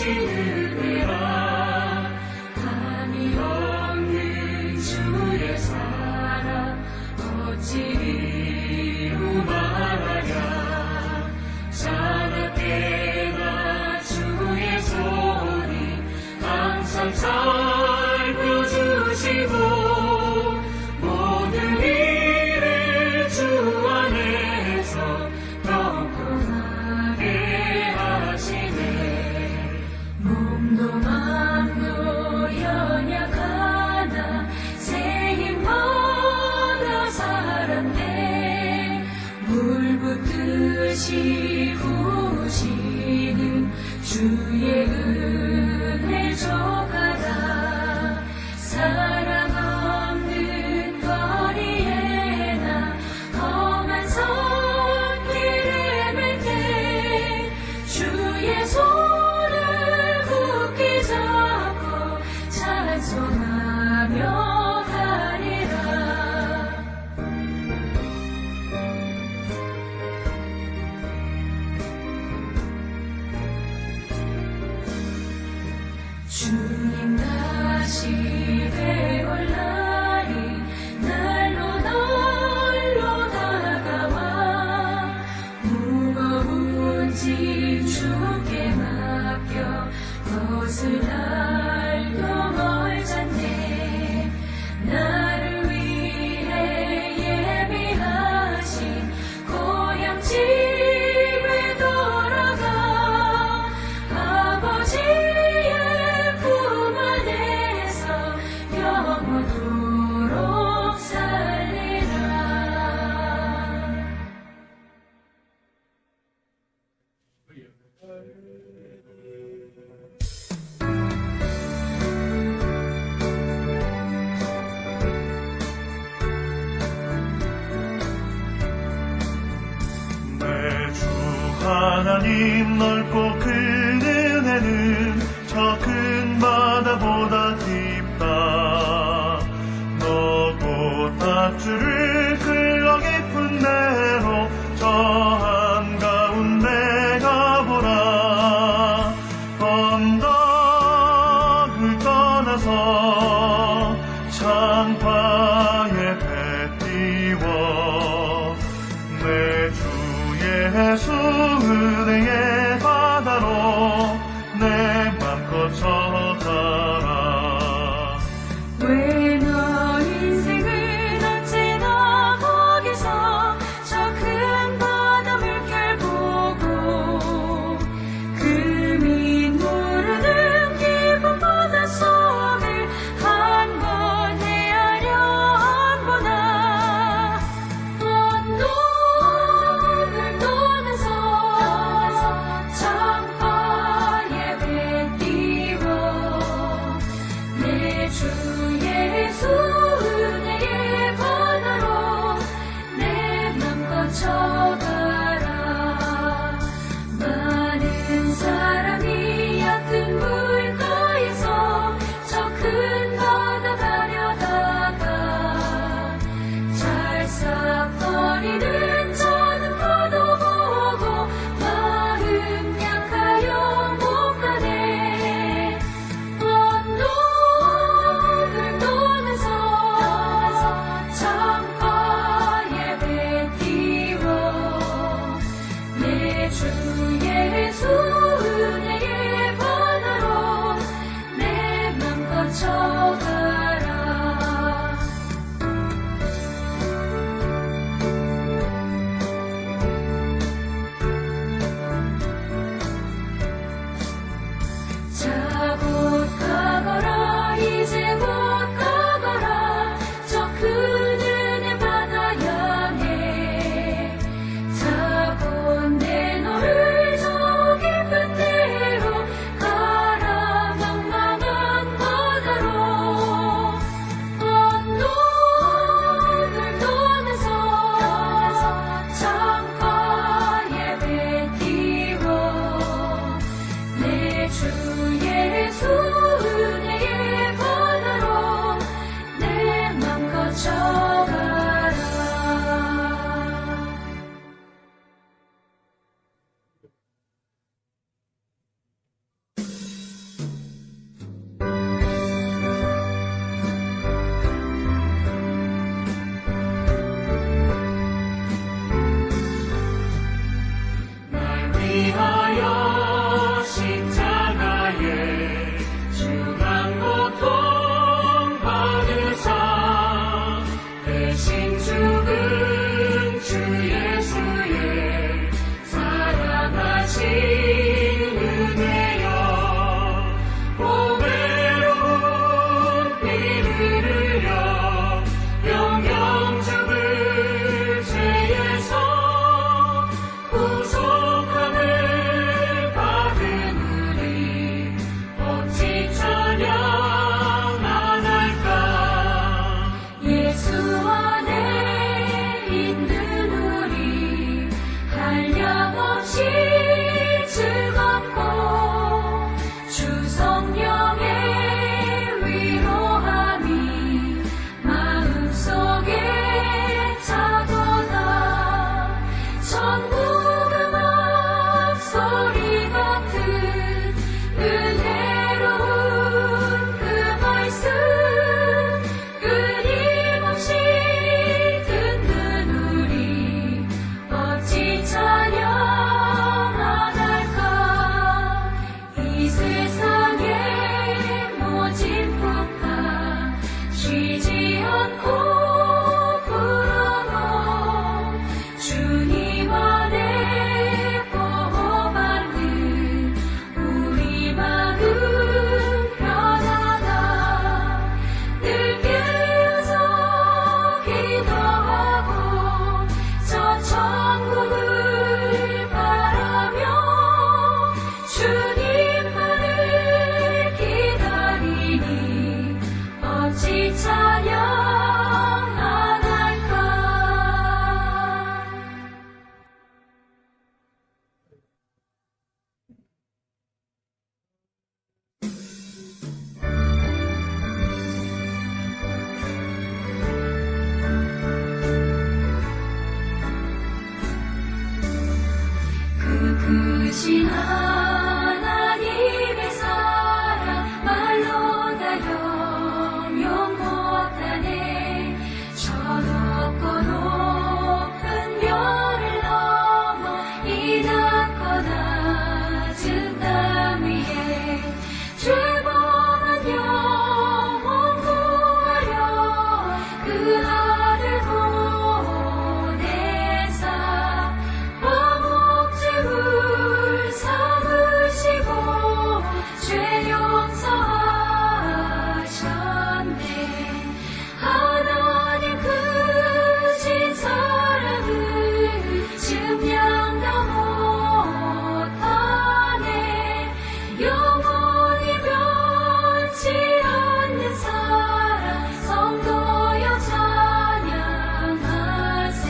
은혜라 한이 없는 주의 사랑 어찌 이루 말하랴 자나깨나 주의 손이 항상 살펴주시고 모든 일을 주 안에서 평안하게 하시네 몸도 맘도 연약하나 새 힘 얻어 살았네 물 붓듯이 부으시는 주의 은혜 족하다 사랑 없는 거리에 나 험한 손길을 맬 때 주의 손을 굳게 잡고 찬송하며 가리라 주님 다시 되올 날이 날로 다가와 무거운 짐 주께 맡겨 벗을 날도 멀잖네 나를 위해 예비하신 고향집에 돌아가 아버지의 품 안에서 영원토록 살리라 내 주 하나님 넓고 큰 은혜는 저 큰 바다보다 깊다 너도 밧줄을 끌어 깊은 데로 저 한가운데 가보라 언덕을 떠나서 창파에 배 띄워 내 주 예수 은혜의 바다로 내 맘껏 쳐가라 왜 너 인생을 언제나 거기서 저 큰 바다 물결 보고 그 민물을 흐르는 깊은 바다 속을 한 번 헤아려 안 보나 언덕을 떠나서 창파에 배 띄워 내 주 예수 은혜의 바다로 내 맘껏 쳐가라 많은 사람이 얕은 물가에서 저 큰 바다 가려다가 찰싹거리는 저는 파도 보고 마음 약하여 못 가네 언덕을 떠나서 창파에 배 띄워 크신 하나님의 사랑 말로 다 형용 못하네. 저 높고 높은 별을 넘어 이 낮고 낮은 땅 위에 죄범한 영혼 구하려 그 아들 보내사 화목제물 삼으시고 죄 용서하셨네. 하나님 크신 사랑을 증량다 못하네. 영원히 변치 않는 사랑 성도여 찬양하세.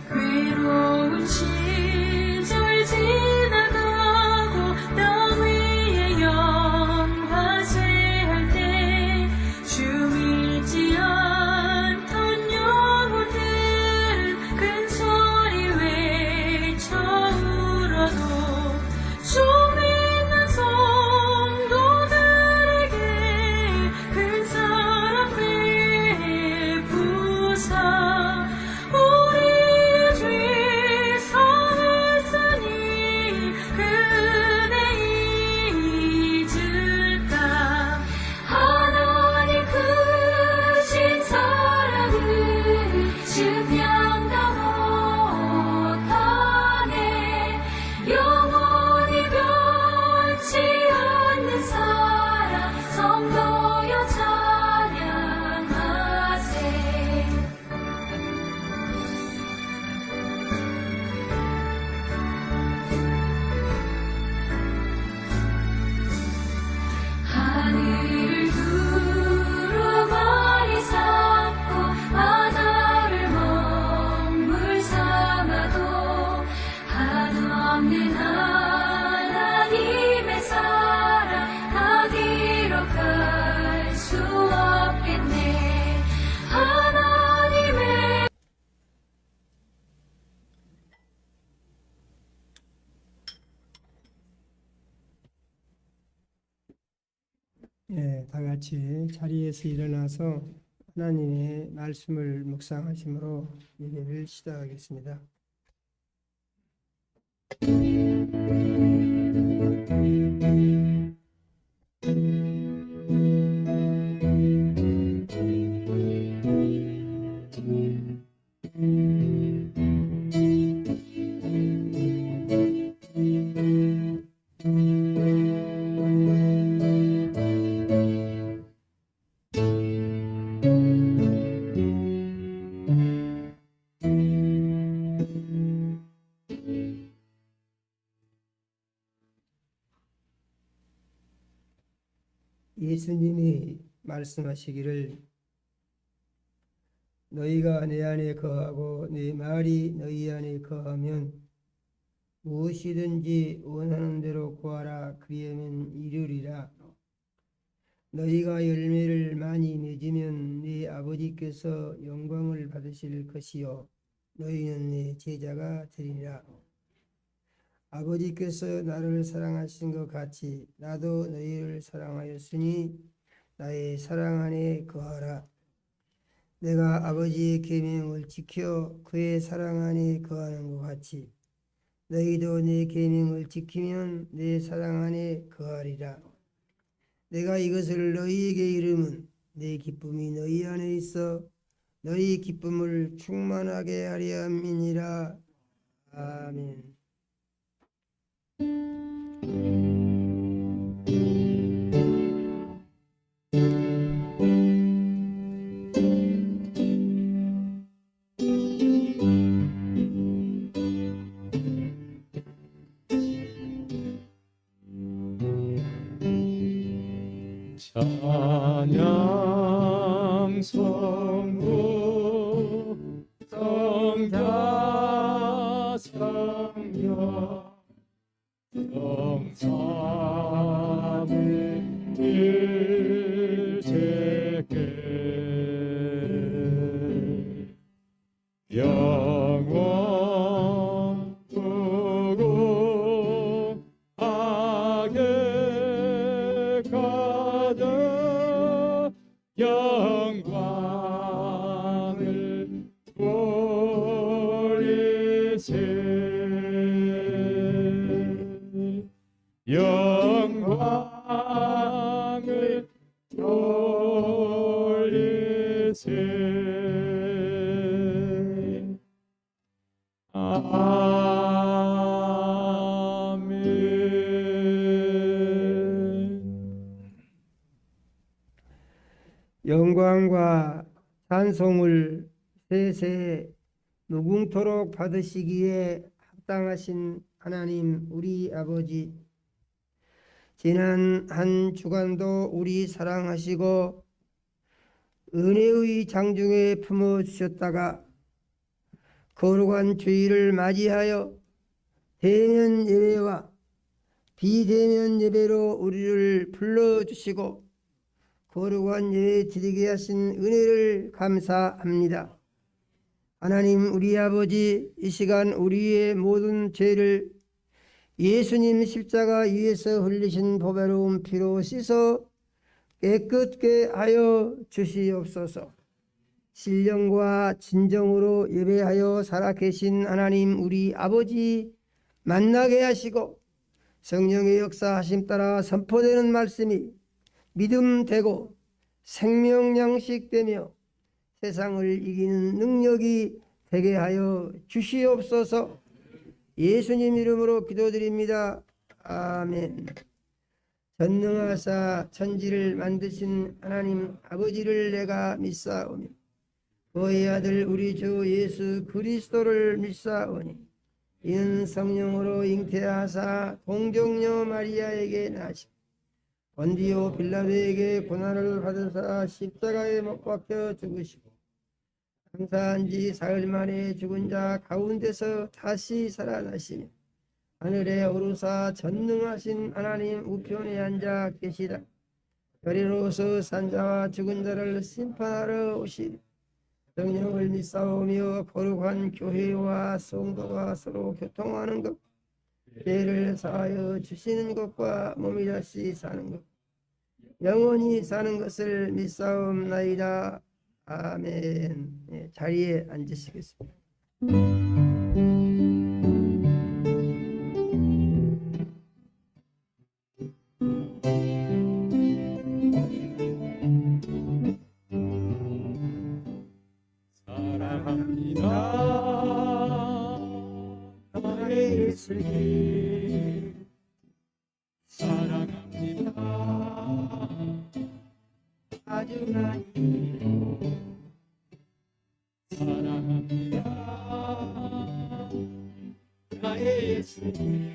괴로운 시절 지나가고 땅 위에 영화쇠할 때 주 믿지 않던 영혼들은 큰 소리 외쳐 울어도 주 믿는 성도들에게 큰 사랑 베푸사 우리의 죄 사했으니 그 은혜 잊을까. 하나님 크신 사랑을 증량다 못하네. 영원히 변치 않는 사랑 성도여 찬양하세. 하늘을 두루마리 삼고 바다를 먹물 삼아도 한없는 하나님의 사랑 다 기록할 수 없겠네. 하나님의 예, 다 같이 자리에서 일어나서 하나님의 말씀을 묵상하심으로 예배를 시작하겠습니다. 예수님이 말씀하시기를 너희가 내 안에 거하고 내 말이 너희 안에 거하면 무엇이든지 원하는 대로 구하라 그리하면 이루리라. 너희가 열매를 많이 맺으면 네 아버지께서 영광을 받으실 것이요 너희는 내 제자가 되리라. 아버지께서 나를 사랑하신 것 같이 나도 너희를 사랑하였으니 나의 사랑 안에 거하라. 내가 아버지의 계명을 지켜 그의 사랑 안에 거하는 것 같이 너희도 내 계명을 지키면 내 사랑 안에 거하리라. 내가 이것을 너희에게 이름은 내 기쁨이 너희 안에 있어 너희 기쁨을 충만하게 하려 함이니라. 아멘. 찬양 성부 성자 성령 성삼위 일체께 영원 두고 영광과 찬송을 세세 무궁토록 받으시기에 합당하신 하나님 우리 아버지, 지난 한 주간도 우리 사랑하시고 은혜의 장중에 품어주셨다가 거룩한 주일을 맞이하여 대면 예배와 비대면 예배로 우리를 불러주시고 거룩한 예배 드리게 하신 은혜를 감사합니다. 하나님 우리 아버지, 이 시간 우리의 모든 죄를 예수님 십자가 위에서 흘리신 보배로운 피로 씻어 깨끗게 하여 주시옵소서. 신령과 진정으로 예배하여 살아계신 하나님 우리 아버지 만나게 하시고 성령의 역사하심 따라 선포되는 말씀이 믿음되고 생명양식되며 세상을 이기는 능력이 되게 하여 주시옵소서. 예수님 이름으로 기도드립니다. 아멘. 전능하사 천지를 만드신 하나님 아버지를 내가 믿사오며 그의 아들 우리 주 예수 그리스도를 믿사오니 이는 성령으로 잉태하사 동정녀 마리아에게 나시 본디오 빌라도에게 고난을 받으사 십자가에 못 박혀 죽으시고 장사한 지 사흘 만에 죽은 자 가운데서 다시 살아나시며 하늘에 오르사 전능하신 하나님 우편에 앉아 계시다. 별에로서 산자와 죽은 자를 심판하러 오시리. 성령을 믿사오며 거룩한 교회와 성도가 서로 교통하는 것, 죄를 사하여 주시는 것과 몸이 다시 사는 것, 영원히 사는 것을 믿사옵나이다. 아멘. 네, 자리에 앉으시겠습니다. 사랑합니다. 나의 예수님 사랑합니다. 아주 많이 사랑합니다. 나의 예수님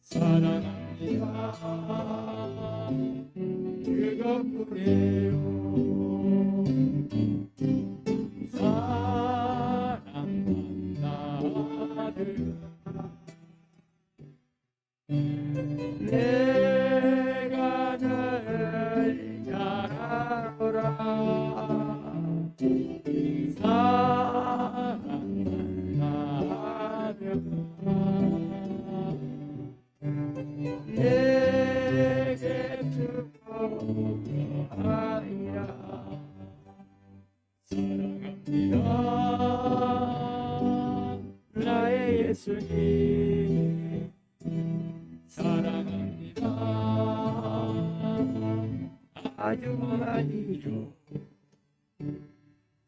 사랑합니다. 그것뿐이에요. 내가 너를 잘하노라. 내게 축복하리라. 사랑합니다. 나의 예수님 사랑합니다. 아주 많이죠.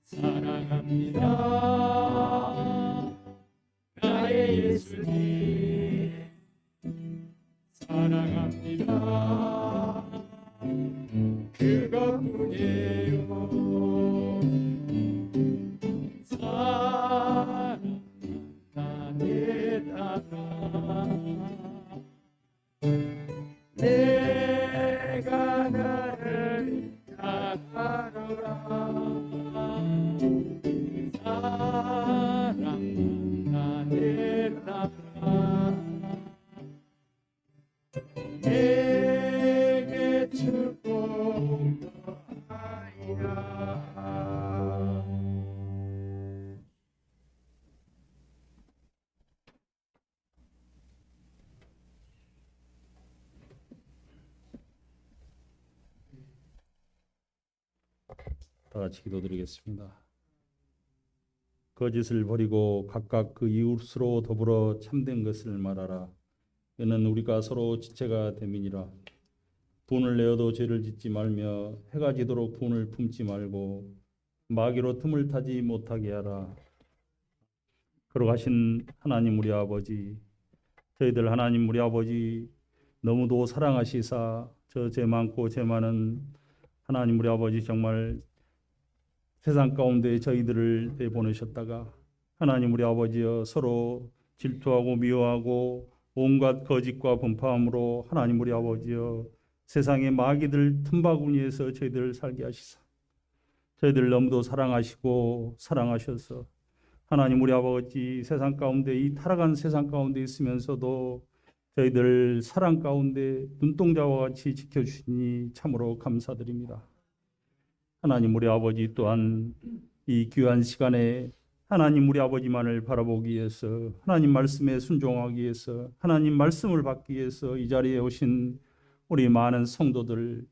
사랑합니다. 나의 예수님 사랑합니다. 그것뿐이에요. 사랑한다 내 나라. 내가 너를 잘하노라. 사랑한다 내 나라. 내게 축복하리라. 다 같이 기도드리겠습니다. 거짓을 버리고 각각 그 이웃으로 더불어 참된 것을 말하라. 이는 우리가 서로 지체가 됨이니라. 분을 내어도 죄를 짓지 말며 해가 지도록 분을 품지 말고 마귀로 틈을 타지 못하게 하라. 거룩하신 하나님 우리 아버지, 저희들 하나님 우리 아버지 너무도 사랑하시사 저 죄 많고 죄 많은 하나님 우리 아버지 정말 세상 가운데 저희들을 내보내셨다가 하나님 우리 아버지여 서로 질투하고 미워하고 온갖 거짓과 분파함으로 하나님 우리 아버지여 세상의 마귀들 틈바구니에서 저희들을 살게 하시사 저희들 너무도 사랑하시고 사랑하셔서 하나님 우리 아버지 세상 가운데 이 타락한 세상 가운데 있으면서도 저희들 사랑 가운데 눈동자와 같이 지켜주시니 참으로 감사드립니다. 하나님 우리 아버지 또한 이 귀한 시간에 하나님 우리 아버지만을 바라보기 위해서 하나님 말씀에 순종하기 위해서 하나님 말씀을 받기 위해서 이 자리에 오신 우리 많은 성도들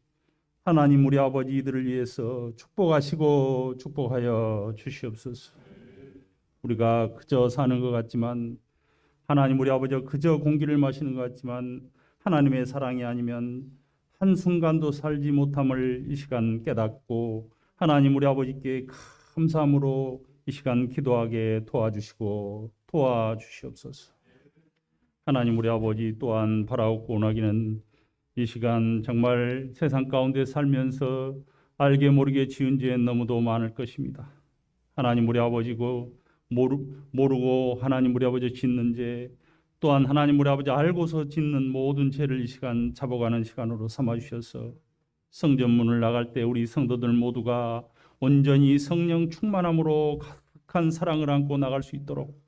하나님 우리 아버지들을 위해서 축복하시고 축복하여 주시옵소서. 우리가 그저 사는 것 같지만 하나님 우리 아버지 그저 공기를 마시는 것 같지만 하나님의 사랑이 아니면 한순간도 살지 못함을 이 시간 깨닫고 하나님 우리 아버지께 감사함으로 이 시간 기도하게 도와주시고 도와주시옵소서. 하나님 우리 아버지 또한 바라옵고 원하기는 이 시간 정말 세상 가운데 살면서 알게 모르게 지은 죄 너무도 많을 것입니다. 하나님 우리 아버지고 모르고 하나님 우리 아버지 짓는 죄 또한 하나님 우리 아버지 알고서 짓는 모든 죄를 이 시간 잡아가는 시간으로 삼아주셔서 성전문을 나갈 때 우리 성도들 모두가 온전히 성령 충만함으로 가득한 사랑을 안고 나갈 수 있도록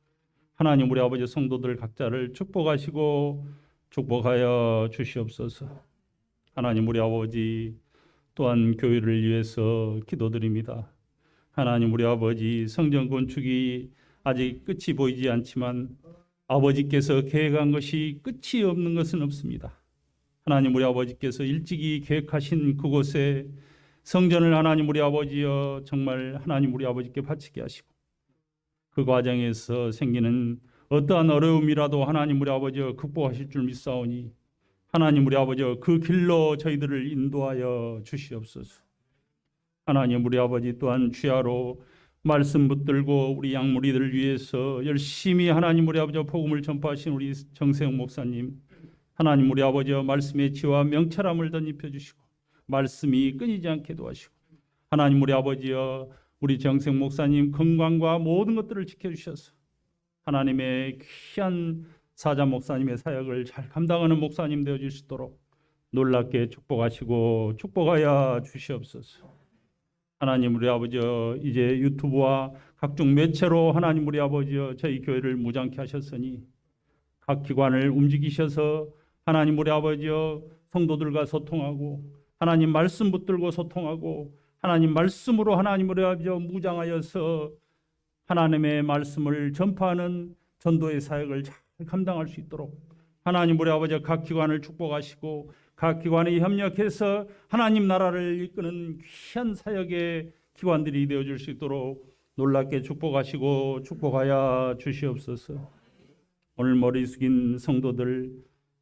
하나님 우리 아버지 성도들 각자를 축복하시고 축복하여 주시옵소서. 하나님 우리 아버지 또한 교회를 위해서 기도드립니다. 하나님 우리 아버지 성전 건축이 아직 끝이 보이지 않지만 아버지께서 계획한 것이 끝이 없는 것은 없습니다. 하나님 우리 아버지께서 일찍이 계획하신 그곳에 성전을 하나님 우리 아버지여 정말 하나님 우리 아버지께 바치게 하시고 그 과정에서 생기는 어떠한 어려움이라도 하나님 우리 아버지여 극복하실 줄 믿사오니 하나님 우리 아버지여 그 길로 저희들을 인도하여 주시옵소서. 하나님 우리 아버지 또한 주야로 말씀 붙들고 우리 양무리들을 위해서 열심히 하나님 우리 아버지 복음을 전파하신 우리 정세영 목사님 하나님 우리 아버지 말씀의 지와 명철함을 덧입혀 주시고 말씀이 끊이지 않게 도와주시고 하나님 우리 아버지여 우리 정세영 목사님 건강과 모든 것들을 지켜주셔서 하나님의 귀한 사자 목사님의 사역을 잘 감당하는 목사님 되어줄 수 있도록 놀랍게 축복하시고 축복하여 주시옵소서. 하나님 우리 아버지여 이제 유튜브와 각종 매체로 하나님 우리 아버지여 저희 교회를 무장케 하셨으니 각 기관을 움직이셔서 하나님 우리 아버지여 성도들과 소통하고 하나님 말씀 붙들고 소통하고 하나님 말씀으로 하나님 우리 아버지여 무장하여서 하나님의 말씀을 전파하는 전도의 사역을 잘 감당할 수 있도록 하나님 우리 아버지여 각 기관을 축복하시고 각 기관에 협력해서 하나님 나라를 이끄는 귀한 사역의 기관들이 되어줄 수 있도록 놀랍게 축복하시고 축복하여 주시옵소서. 오늘 머리 숙인 성도들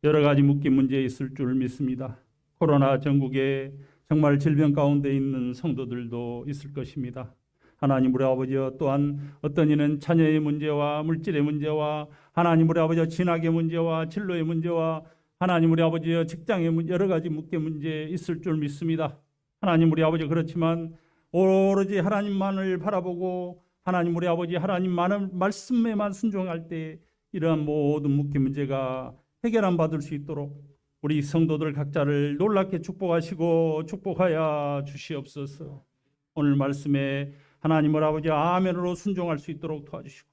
여러 가지 묶인 문제 있을 줄 믿습니다. 코로나 전국에 정말 질병 가운데 있는 성도들도 있을 것입니다. 하나님 우리 아버지여 또한 어떤 이는 자녀의 문제와 물질의 문제와 하나님 우리 아버지여 진학의 문제와 진로의 문제와 하나님 우리 아버지여 직장의 문제 여러 가지 묶인 문제 있을 줄 믿습니다. 하나님 우리 아버지 그렇지만 오로지 하나님만을 바라보고 하나님 우리 아버지 하나님만의 말씀에만 순종할 때 이러한 모든 묶인 문제가 해결안 받을 수 있도록 우리 성도들 각자를 놀랍게 축복하시고 축복하여 주시옵소서. 오늘 말씀에 하나님 우리 아버지 아멘으로 순종할 수 있도록 도와주시고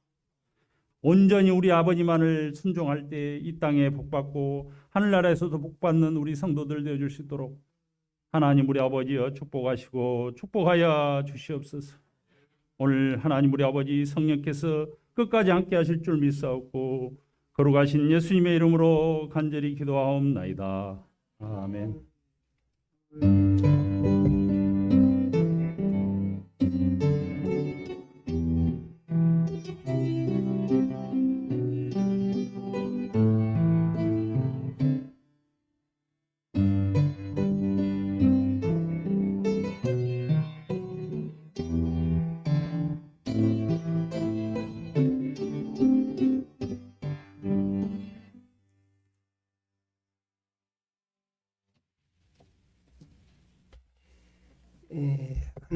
온전히 우리 아버지만을 순종할 때 이 땅에 복받고 하늘나라에서도 복받는 우리 성도들 되어줄 수 있도록 하나님 우리 아버지여 축복하시고 축복하여 주시옵소서. 오늘 하나님 우리 아버지 성령께서 끝까지 함께 하실 줄 믿사옵고 거룩하신 예수님의 이름으로 간절히 기도하옵나이다. 아멘.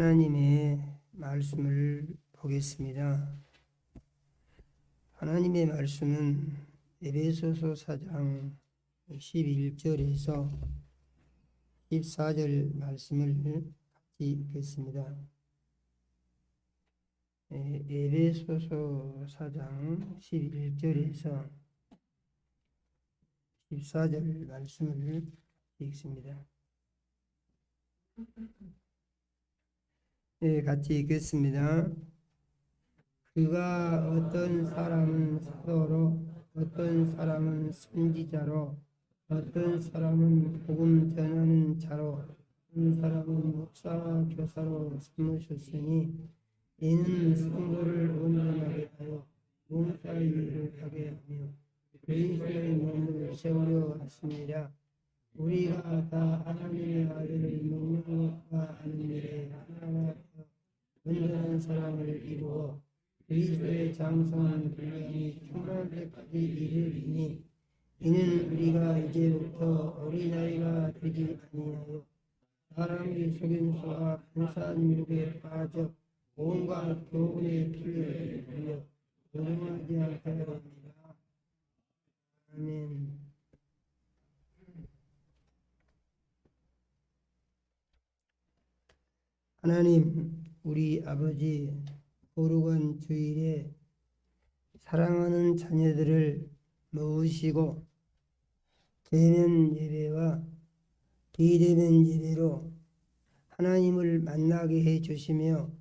하나님의 말씀을 보겠습니다. 하나님의 말씀은 에베소서 4장 11절에서 14절 말씀을 같이 읽겠습니다. 에베소서 4장 11절에서 14절 말씀을 읽습니다. 네, 같이 읽겠습니다. 그가 어떤 사람은 사도로, 어떤 사람은 선지자로, 어떤 사람은 복음 전하는 자로, 어떤 사람은 목사와 교사로 삼으셨으니 이는 성도를 온전하게 하여 몸살 일을 하게 하며 그리스도의 몸을 세우려 하십니다. 우리가 다 하나님의 아들을 능력과 아는 일에 하나가 되어 온전한 사랑을 이루어 그리스도의 장성한 분량이 충만할 때까지 이르리니 이는 우리가 이제부터 어린아이가 되지 아니하여 사람의 속임수와 분사한 유혹에 빠져 온갖 교훈의 피를 흘려 요동하지 않게 합니다. 아멘. 하나님, 우리 아버지, 거룩한 주일에 사랑하는 자녀들을 모으시고 대면 예배와 비대면 예배로 하나님을 만나게 해 주시며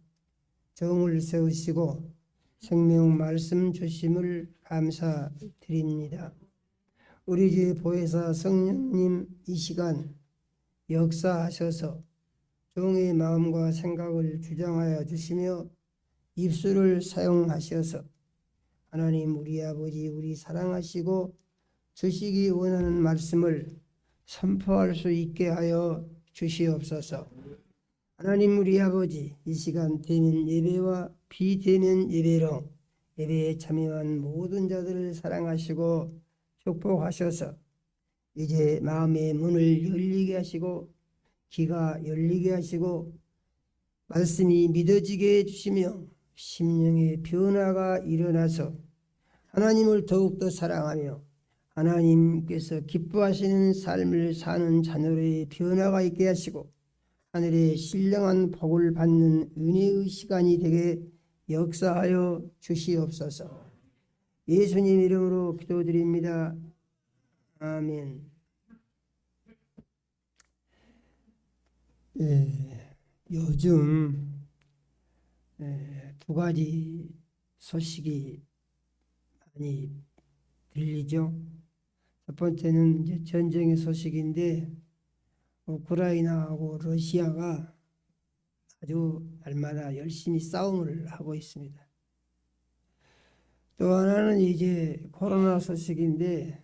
정을 세우시고 생명 말씀 주심을 감사드립니다. 우리 주 보혜사 성령님 이 시간 역사하셔서 종의 마음과 생각을 주장하여 주시며 입술을 사용하셔서 하나님 우리 아버지 우리 사랑하시고 주시기 원하는 말씀을 선포할 수 있게 하여 주시옵소서. 하나님 우리 아버지 이 시간 대면 예배와 비대면 예배로 예배에 참여한 모든 자들을 사랑하시고 축복하셔서 이제 마음의 문을 열리게 하시고 귀가 열리게 하시고 말씀이 믿어지게 해주시며 심령의 변화가 일어나서 하나님을 더욱더 사랑하며 하나님께서 기뻐하시는 삶을 사는 자녀의 변화가 있게 하시고 하늘의 신령한 복을 받는 은혜의 시간이 되게 역사하여 주시옵소서. 예수님 이름으로 기도드립니다. 아멘. 요즘 두 가지 소식이 많이 들리죠. 첫 번째는 이제 전쟁의 소식인데 우크라이나하고 러시아가 아주 날마다 열심히 싸움을 하고 있습니다. 또 하나는 이제 코로나 소식인데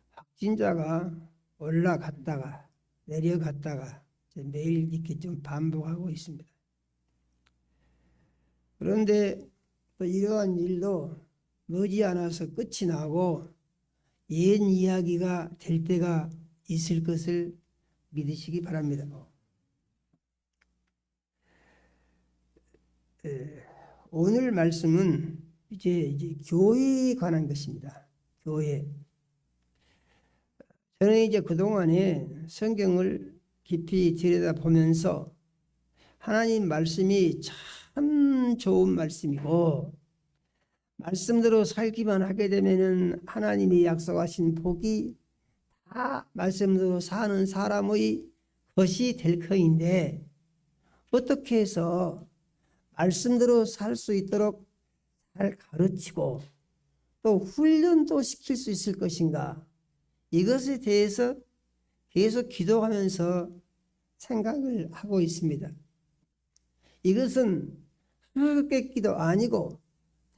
확진자가 올라갔다가 내려갔다가 매일 이렇게 좀 반복하고 있습니다. 그런데 또 이러한 일도 머지않아서 끝이 나고 옛 이야기가 될 때가 있을 것을 믿으시기 바랍니다. 오늘 말씀은 이제 교회에 관한 것입니다. 교회. 저는 이제 그동안에 성경을 깊이 들여다보면서 하나님 말씀이 참 좋은 말씀이고 말씀대로 살기만 하게 되면은 하나님이 약속하신 복이 다 말씀대로 사는 사람의 것이 될 터인데 어떻게 해서 말씀대로 살 수 있도록 잘 가르치고 또 훈련도 시킬 수 있을 것인가, 이것에 대해서 계속 기도하면서 생각을 하고 있습니다. 이것은 수수께끼도 아니고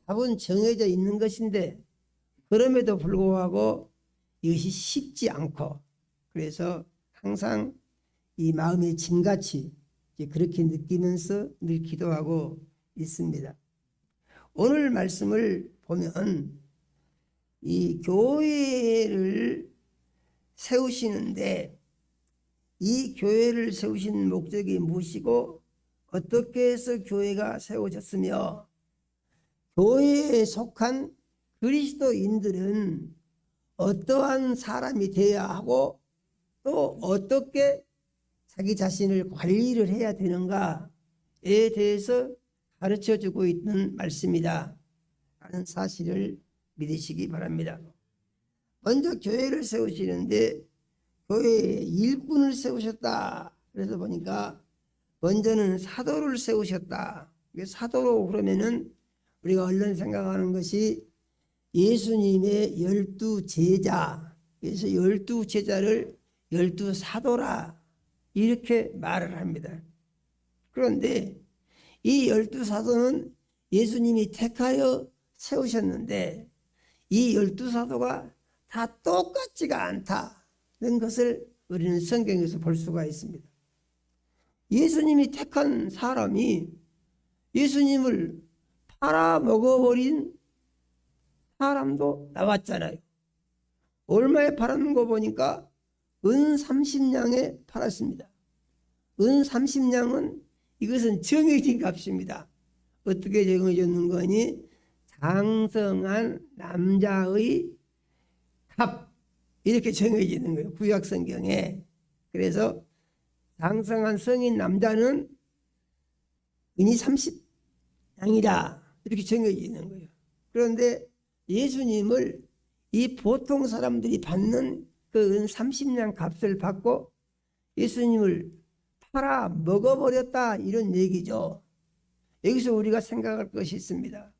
답은 정해져 있는 것인데 그럼에도 불구하고 이것이 쉽지 않고 그래서 항상 이 마음의 짐같이 그렇게 느끼면서 늘 기도하고 있습니다. 오늘 말씀을 보면 이 교회를 세우시는데 이 교회를 세우신 목적이 무엇이고 어떻게 해서 교회가 세워졌으며 교회에 속한 그리스도인들은 어떠한 사람이 되어야 하고 또 어떻게 자기 자신을 관리를 해야 되는가에 대해서 가르쳐주고 있는 말씀이다 라는 사실을 믿으시기 바랍니다. 먼저 교회를 세우시는데 교회에 일꾼을 세우셨다. 그래서 보니까 먼저는 사도를 세우셨다. 사도로 그러면은 우리가 얼른 생각하는 것이 예수님의 12제자, 그래서 12제자를 12사도라 이렇게 말을 합니다. 그런데 이 12사도는 예수님이 택하여 세우셨는데 이 12사도가 다 똑같지가 않다는 것을 우리는 성경에서 볼 수가 있습니다. 예수님이 택한 사람이 예수님을 팔아먹어버린 사람도 나왔잖아요. 얼마에 팔았는 거 보니까 은 30냥에 팔았습니다. 은 30냥은 이것은 정해진 값입니다. 어떻게 정해졌는 거니? 장성한 남자의 값 이렇게 정해지는 거예요. 구약 성경에. 그래서 장성한 성인 남자는 은이 30냥이다 이렇게 정해지는 거예요. 그런데 예수님을 이 보통 사람들이 받는 그 은 30냥 값을 받고 예수님을 팔아 먹어버렸다 이런 얘기죠. 여기서 우리가 생각할 것이 있습니다.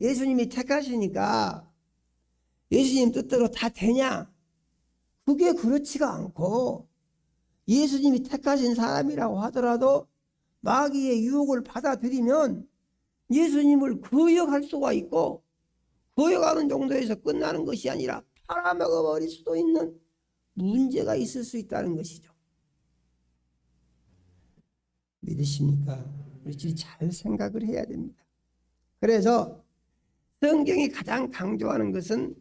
예수님이 택하시니까 예수님 뜻대로 다 되냐? 그게 그렇지가 않고 예수님이 택하신 사람이라고 하더라도 마귀의 유혹을 받아들이면 예수님을 거역할 수가 있고 거역하는 정도에서 끝나는 것이 아니라 팔아먹어버릴 수도 있는 문제가 있을 수 있다는 것이죠. 믿으십니까? 우리 잘 생각을 해야 됩니다. 그래서 성경이 가장 강조하는 것은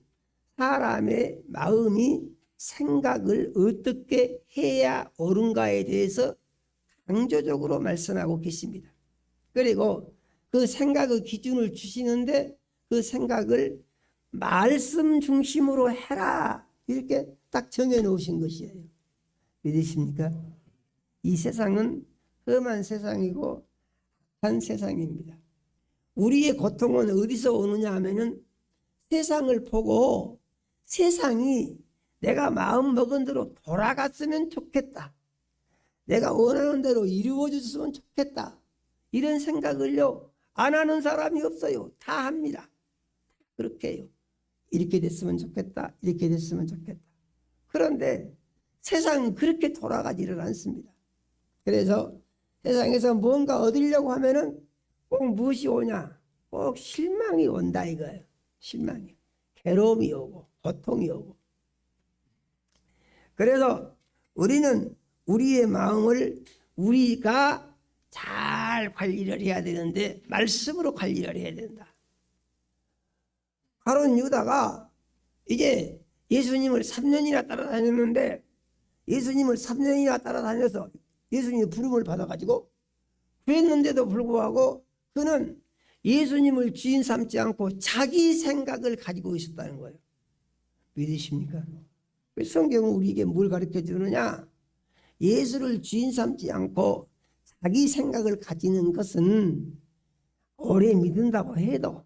사람의 마음이 생각을 어떻게 해야 옳은가에 대해서 강조적으로 말씀하고 계십니다. 그리고 그 생각의 기준을 주시는데 그 생각을 말씀 중심으로 해라 이렇게 딱 정해 놓으신 것이에요. 믿으십니까? 이 세상은 험한 세상이고 한 세상입니다. 우리의 고통은 어디서 오느냐 하면은 세상을 보고 세상이 내가 마음 먹은 대로 돌아갔으면 좋겠다. 내가 원하는 대로 이루어졌으면 좋겠다. 이런 생각을요 안 하는 사람이 없어요. 다 합니다. 그렇게 해요. 이렇게 됐으면 좋겠다. 이렇게 됐으면 좋겠다. 그런데 세상은 그렇게 돌아가지를 않습니다. 그래서 세상에서 뭔가 얻으려고 하면은 꼭 무엇이 오냐? 꼭 실망이 온다 이거예요. 실망이. 괴로움이 오고 고통이 오고. 그래서 우리는 우리의 마음을 우리가 잘 관리를 해야 되는데 말씀으로 관리를 해야 된다. 가룟 유다가 이제 예수님을 3년이나 따라다녔는데 예수님을 3년이나 따라다녀서 예수님의 부름을 받아가지고 그랬는데도 불구하고 그는 예수님을 주인 삼지 않고 자기 생각을 가지고 있었다는 거예요. 믿으십니까? 성경은 우리에게 뭘 가르쳐 주느냐? 예수를 주인 삼지 않고 자기 생각을 가지는 것은 오래 믿는다고 해도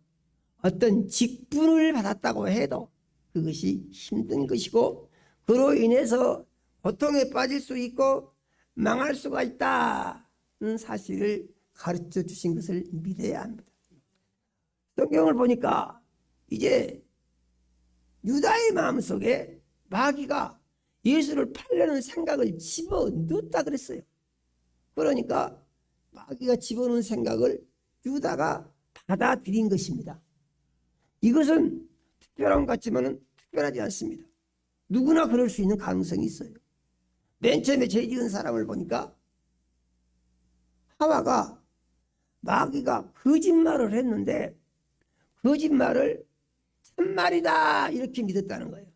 어떤 직분을 받았다고 해도 그것이 힘든 것이고 그로 인해서 고통에 빠질 수 있고 망할 수가 있다는 사실을 가르쳐 주신 것을 믿어야 합니다. 성경을 보니까 이제 유다의 마음속에 마귀가 예수를 팔려는 생각을 집어넣었다 그랬어요. 그러니까 마귀가 집어넣은 생각을 유다가 받아들인 것입니다. 이것은 특별한 것 같지만 특별하지 않습니다. 누구나 그럴 수 있는 가능성이 있어요. 맨 처음에 죄 지은 사람을 보니까 하와가 마귀가 거짓말을 했는데 거짓말을 참말이다 이렇게 믿었다는 거예요.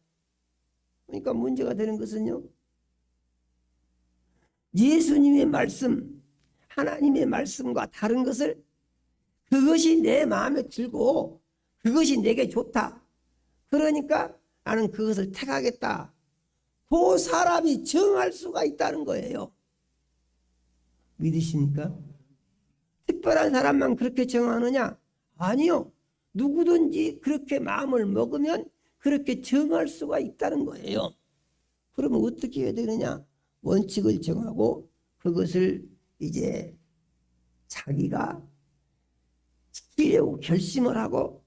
그러니까 문제가 되는 것은요, 예수님의 말씀 하나님의 말씀과 다른 것을 그것이 내 마음에 들고 그것이 내게 좋다. 그러니까 나는 그것을 택하겠다. 그 사람이 정할 수가 있다는 거예요. 믿으십니까? 특별한 사람만 그렇게 정하느냐? 아니요. 누구든지 그렇게 마음을 먹으면 그렇게 정할 수가 있다는 거예요. 그러면 어떻게 해야 되느냐? 원칙을 정하고 그것을 이제 자기가 지키려고 결심을 하고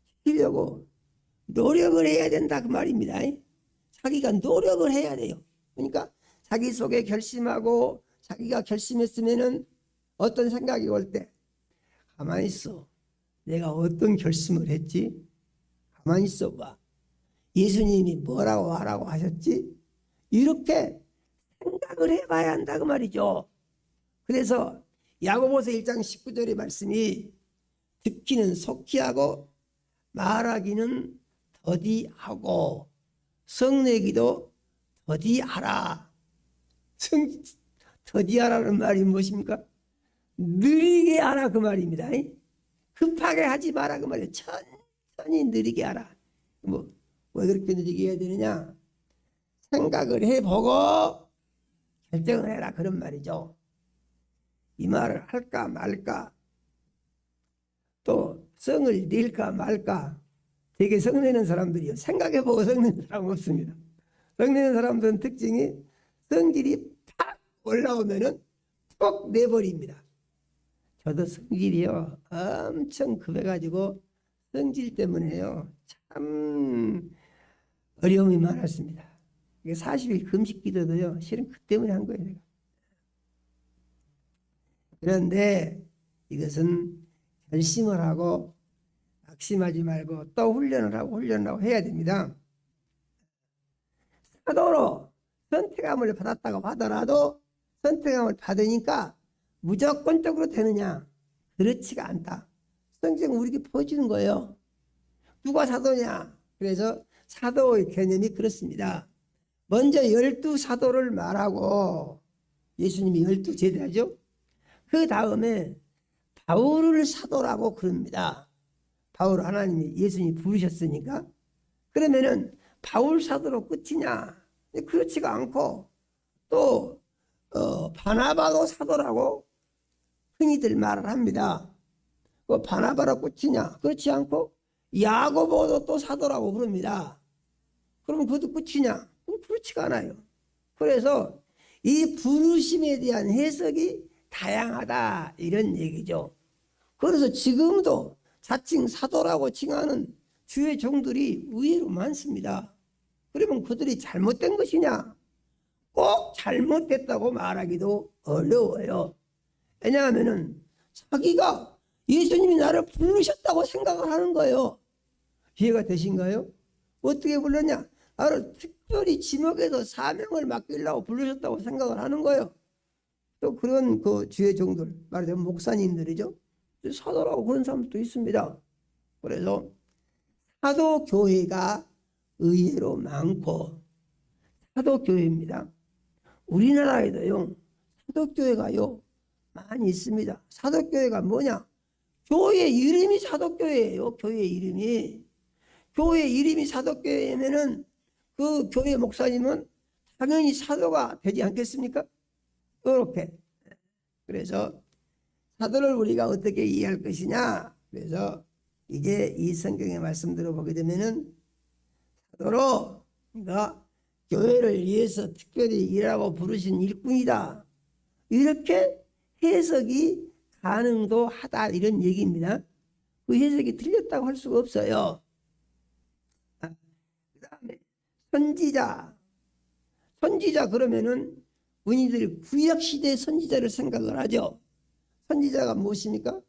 지키려고 노력을 해야 된다 그 말입니다. 자기가 노력을 해야 돼요. 그러니까 자기 속에 결심하고 자기가 결심했으면은 어떤 생각이 올 때 가만히 있어. 내가 어떤 결심을 했지? 가만히 있어 봐. 예수님이 뭐라고 하라고 하셨지? 이렇게 생각을 해봐야 한다 그 말이죠. 그래서 야고보서 1장 19절의 말씀이 듣기는 속히 하고 말하기는 더디하고 성내기도 더디하라. 더디하라는 말이 무엇입니까? 느리게 하라 그 말입니다. 급하게 하지 마라 그 말이에요. 천천히 느리게 하라. 왜 그렇게 느리게 해야 되느냐? 생각을 해보고 결정을 해라 그런 말이죠. 이 말을 할까 말까 또 성을 낼까 말까. 되게 성내는 사람들이요. 생각해보고 성내는 사람은 없습니다. 성내는 사람들은 특징이 성질이 팍 올라오면은 톡 내버립니다. 저도 성질이요. 엄청 급해가지고 성질 때문에요. 참 어려움이 많았습니다. 이게 40일 금식 기도도요. 실은 그 때문에 한 거예요. 내가. 그런데 이것은 결심을 하고 낙심하지 말고 또 훈련을 하고 해야 됩니다. 사도로 선택함을 받았다고 하더라도 선택함을 받으니까 무조건적으로 되느냐? 그렇지가 않다. 성경은 우리에게 보여주는 거예요. 누가 사도냐? 그래서 사도의 개념이 그렇습니다. 먼저 12사도를 말하고 예수님이 12제자죠. 그 다음에 바울을 사도라고 그럽니다. 바울 하나님이 예수님이 부르셨으니까. 그러면은 바울 사도로 끝이냐? 그렇지가 않고 또 바나바도 사도라고 흔히들 말을 합니다. 그 바나바로 끝이냐? 그렇지 않고 야고보도 또 사도라고 그럽니다. 그러면 그것도 끝이냐? 그렇지가 않아요. 그래서 이 부르심에 대한 해석이 다양하다 이런 얘기죠. 그래서 지금도 자칭 사도라고 칭하는 주의 종들이 의외로 많습니다. 그러면 그들이 잘못된 것이냐? 꼭 잘못됐다고 말하기도 어려워요. 왜냐하면은 자기가 예수님이 나를 부르셨다고 생각을 하는 거예요. 이해가 되신가요? 어떻게 불렀냐? 나를 특별히 지목해서 사명을 맡기려고 부르셨다고 생각을 하는 거예요. 또 그런 그 주의 종들, 말하자면 목사님들이죠. 사도라고 그런 사람도 있습니다. 그래서 사도교회가 의외로 많고 사도교회입니다. 우리나라에도요 사도교회가요 많이 있습니다. 사도교회가 뭐냐? 교회 이름이 사도교회예요. 교회 이름이. 교회 이름이 사도교회면은 그 교회 목사님은 당연히 사도가 되지 않겠습니까? 이렇게. 그래서 사도를 우리가 어떻게 이해할 것이냐? 그래서 이제 이 성경의 말씀들을 보게 되면은 사도로 그러니까 교회를 위해서 특별히 일하고 부르신 일꾼이다. 이렇게 해석이 가능도 하다 이런 얘기입니다. 그 해석이 틀렸다고 할 수가 없어요. 그 다음에 선지자. 선지자 그러면은 은희들 구약시대 선지자를 생각을 하죠. 선지자가 무엇입니까?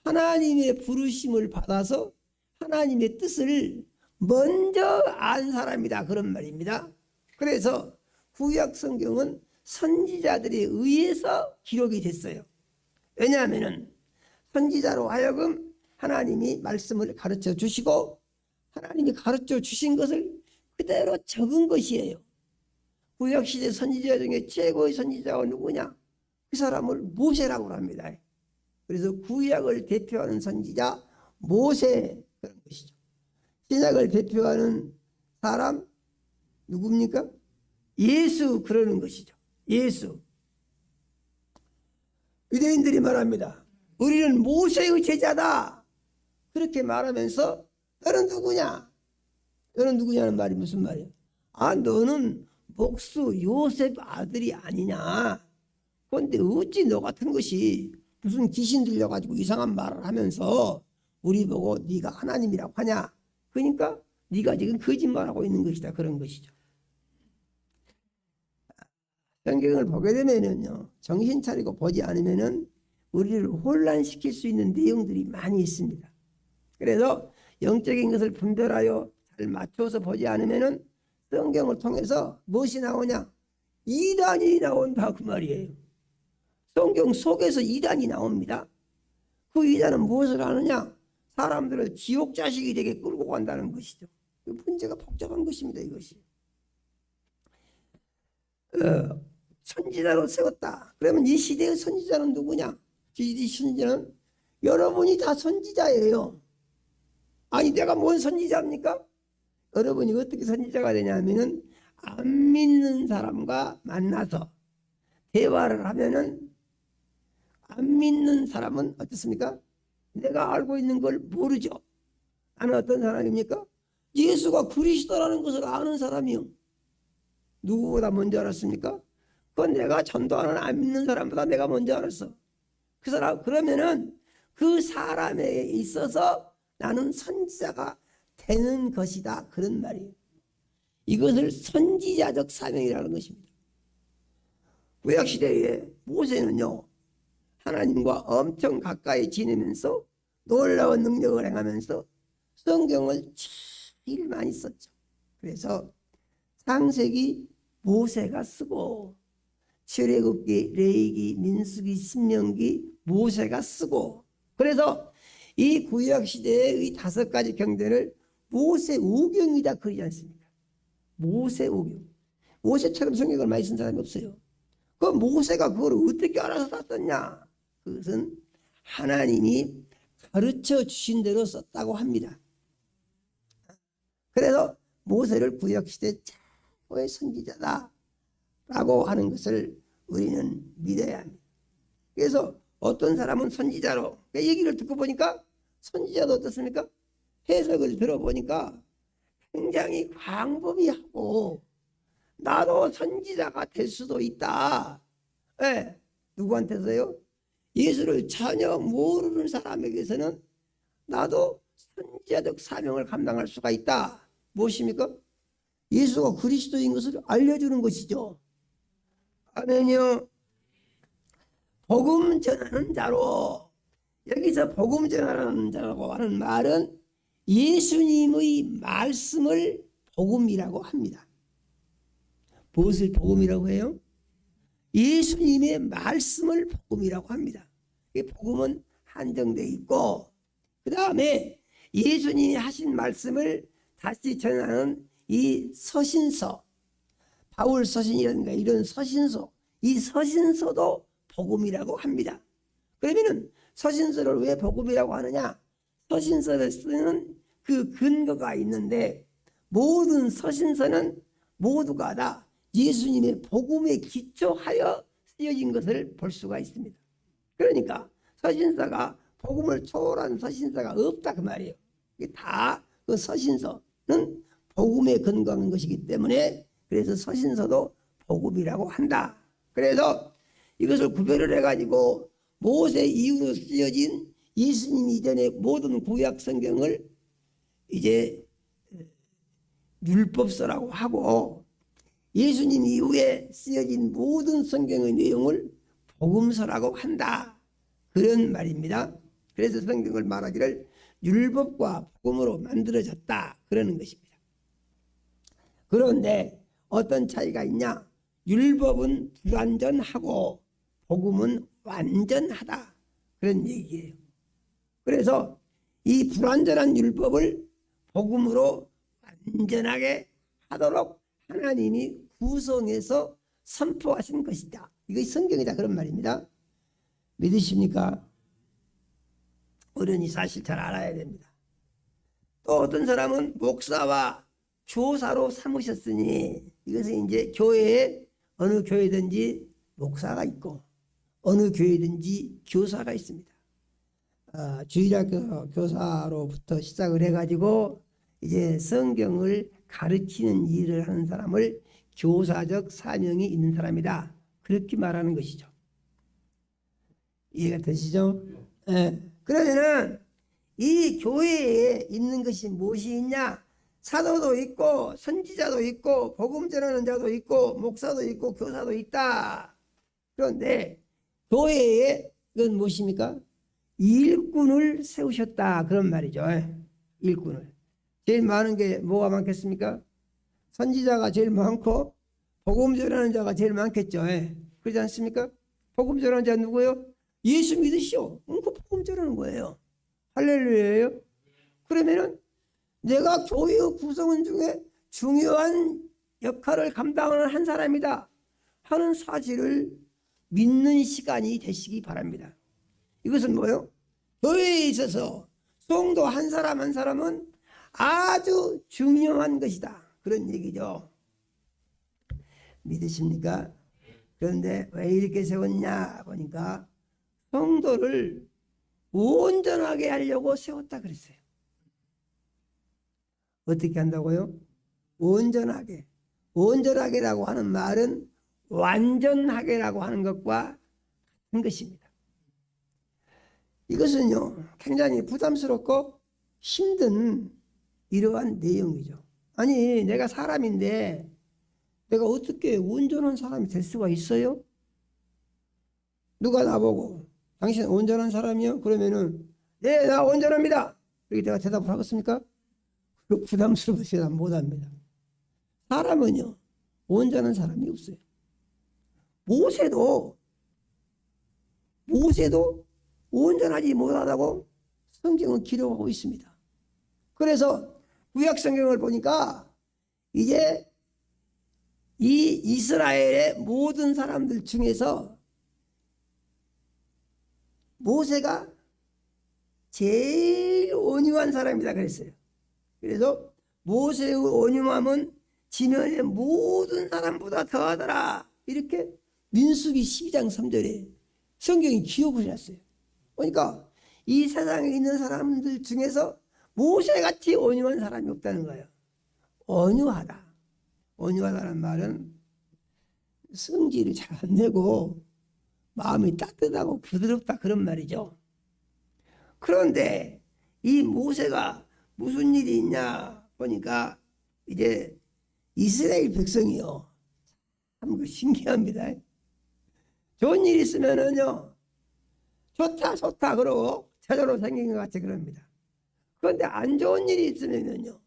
하나님의 부르심을 받아서 하나님의 뜻을 먼저 안 사람이다 그런 말입니다. 그래서 구약 성경은 선지자들에 의해서 기록이 됐어요. 왜냐하면은 선지자로 하여금 하나님이 말씀을 가르쳐 주시고 하나님이 가르쳐 주신 것을 그대로 적은 것이에요. 구약시대 선지자 중에 최고의 선지자가 누구냐? 그 사람을 모세라고 합니다. 그래서 구약을 대표하는 선지자 모세 그런 것이죠. 신약을 대표하는 사람 누굽니까? 예수 그러는 것이죠. 예수. 유대인들이 말합니다. 우리는 모세의 제자다. 그렇게 말하면서 너는 누구냐? 너는 누구냐는 말이 무슨 말이야? 아, 너는 목수 요셉 아들이 아니냐? 그런데 어찌 너 같은 것이 무슨 귀신 들려가지고 이상한 말을 하면서 우리 보고 네가 하나님이라고 하냐? 그러니까 네가 지금 거짓말하고 있는 것이다. 그런 것이죠. 성경을 보게 되면은요, 정신 차리고 보지 않으면은 우리를 혼란시킬 수 있는 내용들이 많이 있습니다. 그래서 영적인 것을 분별하여 잘 맞춰서 보지 않으면은 성경을 통해서 무엇이 나오냐? 이단이 나온다 그 말이에요. 성경 속에서 이단이 나옵니다. 그 이단은 무엇을 하느냐? 사람들을 지옥 자식이 되게 끌고 간다는 것이죠. 문제가 복잡한 것입니다. 이것이. 선지자로 세웠다. 그러면 이 시대의 선지자는 누구냐? 이 선지자는 여러분이 다 선지자예요. 아니 내가 뭔 선지자입니까? 여러분이 어떻게 선지자가 되냐면은 안 믿는 사람과 만나서 대화를 하면은 안 믿는 사람은 어떻습니까? 내가 알고 있는 걸 모르죠. 나는 어떤 사람입니까? 예수가 그리스도라는 것을 아는 사람이요. 누구보다 먼저 알았습니까? 그건 내가 전도하는 안 믿는 사람보다 내가 먼저 알았어. 그 사람 그러면은 그 사람에 있어서 나는 선지자가 되는 것이다. 그런 말이에요. 이것을 선지자적 사명이라는 것입니다. 구약시대에 모세는요, 하나님과 엄청 가까이 지내면서 놀라운 능력을 행하면서 성경을 제일 많이 썼죠. 그래서 창세기 모세가 쓰고 출애굽기, 레위기, 민수기, 신명기 모세가 쓰고, 그래서 이 구약시대의 이 5가지 경전을 모세오경이다 그러지 않습니까? 모세오경. 모세처럼 성경을 많이 쓴 사람이 없어요. 그 모세가 그걸 어떻게 알아서 다 썼냐? 그것은 하나님이 가르쳐 주신 대로 썼다고 합니다. 그래서 모세를 구약시대 최고의 선지자다 라고 하는 것을 우리는 믿어야 합니다. 그래서 어떤 사람은 선지자로, 얘기를 듣고 보니까 선지자도 어떻습니까? 해석을 들어보니까 굉장히 광범위하고 나도 선지자가 될 수도 있다. 네, 누구한테서요? 예수를 전혀 모르는 사람에게서는 나도 선지자적 사명을 감당할 수가 있다. 무엇입니까? 예수가 그리스도인 것을 알려주는 것이죠. 아멘요. 복음 전하는 자로, 여기서 복음 전하는 자라고 하는 말은 예수님의 말씀을 복음이라고 합니다. 무엇을 복음이라고 해요? 예수님의 말씀을 복음이라고 합니다. 이 복음은 한정되어 있고, 그 다음에 예수님이 하신 말씀을 다시 전하는 이 서신서, 바울 서신이라든가 이런 서신서, 이 서신서도 복음이라고 합니다. 그러면은 서신서를 왜 복음이라고 하느냐? 서신서를 쓰는 그 근거가 있는데, 모든 서신서는 모두가 다 예수님의 복음에 기초하여 쓰여진 것을 볼 수가 있습니다. 그러니까 서신서가 복음을 초월한 서신서가 없다 그 말이에요. 다 그 서신서는 복음에 근거한 것이기 때문에, 그래서 서신서도 복음이라고 한다. 그래서 이것을 구별을 해가지고 모세 이후로 쓰여진 예수님 이전의 모든 구약 성경을 이제 율법서라고 하고, 예수님 이후에 쓰여진 모든 성경의 내용을 복음서라고 한다. 그런 말입니다. 그래서 성경을 말하기를 율법과 복음으로 만들어졌다 그러는 것입니다. 그런데 어떤 차이가 있냐? 율법은 불완전하고 복음은 완전하다 그런 얘기예요. 그래서 이 불완전한 율법을 복음으로 완전하게 하도록 하나님이 구성해서 선포하신 것이다. 이거 성경이다 그런 말입니다. 믿으십니까? 어른이 사실 잘 알아야 됩니다. 또 어떤 사람은 목사와 교사로 삼으셨으니 이것은 이제 교회에 어느 교회든지 목사가 있고 어느 교회든지 교사가 있습니다. 주일학교 교사로부터 시작을 해가지고 이제 성경을 가르치는 일을 하는 사람을 교사적 사명이 있는 사람이다. 그렇게 말하는 것이죠. 이해가 되시죠? 예. 그러면은 이 교회에 있는 것이 무엇이 있냐? 사도도 있고 선지자도 있고 복음 전하는 자도 있고 목사도 있고 교사도 있다. 그런데 교회에 이건 무엇입니까? 일꾼을 세우셨다 그런 말이죠. 일꾼을. 제일 많은 게 뭐가 많겠습니까? 선지자가 제일 많고 복음 전하는 자가 제일 많겠죠. 그렇지 않습니까? 복음 전하는 자 누구예요? 예수 믿으시오. 그 복음 전하는 거예요. 할렐루야예요. 그러면은 내가 교회의 구성원 중에 중요한 역할을 감당하는 한 사람이다 하는 사실을 믿는 시간이 되시기 바랍니다. 이것은 뭐예요? 교회에 있어서 성도 한 사람 한 사람은 아주 중요한 것이다 그런 얘기죠. 믿으십니까? 그런데 왜 이렇게 세웠냐 보니까 성도를 온전하게 하려고 세웠다 그랬어요. 어떻게 한다고요? 온전하게. 온전하게라고 하는 말은 완전하게라고 하는 것과 같은 것입니다. 이것은요 굉장히 부담스럽고 힘든 이러한 내용이죠. 아니 내가 사람인데 내가 어떻게 온전한 사람이 될 수가 있어요? 누가 나보고 당신 온전한 사람이요? 그러면은 네, 나 온전합니다. 이렇게 내가 대답을 하겠습니까? 그 부담스러워서 대답 못합니다. 사람은요 온전한 사람이 없어요. 모세도 온전하지 못하다고 성경은 기록하고 있습니다. 그래서 구약 성경을 보니까 이제 이 이스라엘의 모든 사람들 중에서 모세가 제일 온유한 사람이다 그랬어요. 그래서 모세의 온유함은 지면의 모든 사람보다 더하더라. 이렇게 민수기 12장 3절에 성경이 기록을 해놨어요. 그러니까 이 세상에 있는 사람들 중에서 모세같이 온유한 사람이 없다는 거예요. 온유하다. 온유하다는 말은 성질이 잘 안 내고 마음이 따뜻하고 부드럽다 그런 말이죠. 그런데 이 모세가 무슨 일이 있냐 보니까 이제 이스라엘 백성이요 참 신기합니다. 좋은 일 있으면은요 좋다 그러고 제대로 생긴 것 같이 그럽니다. 그런데 안 좋은 일이 있으면요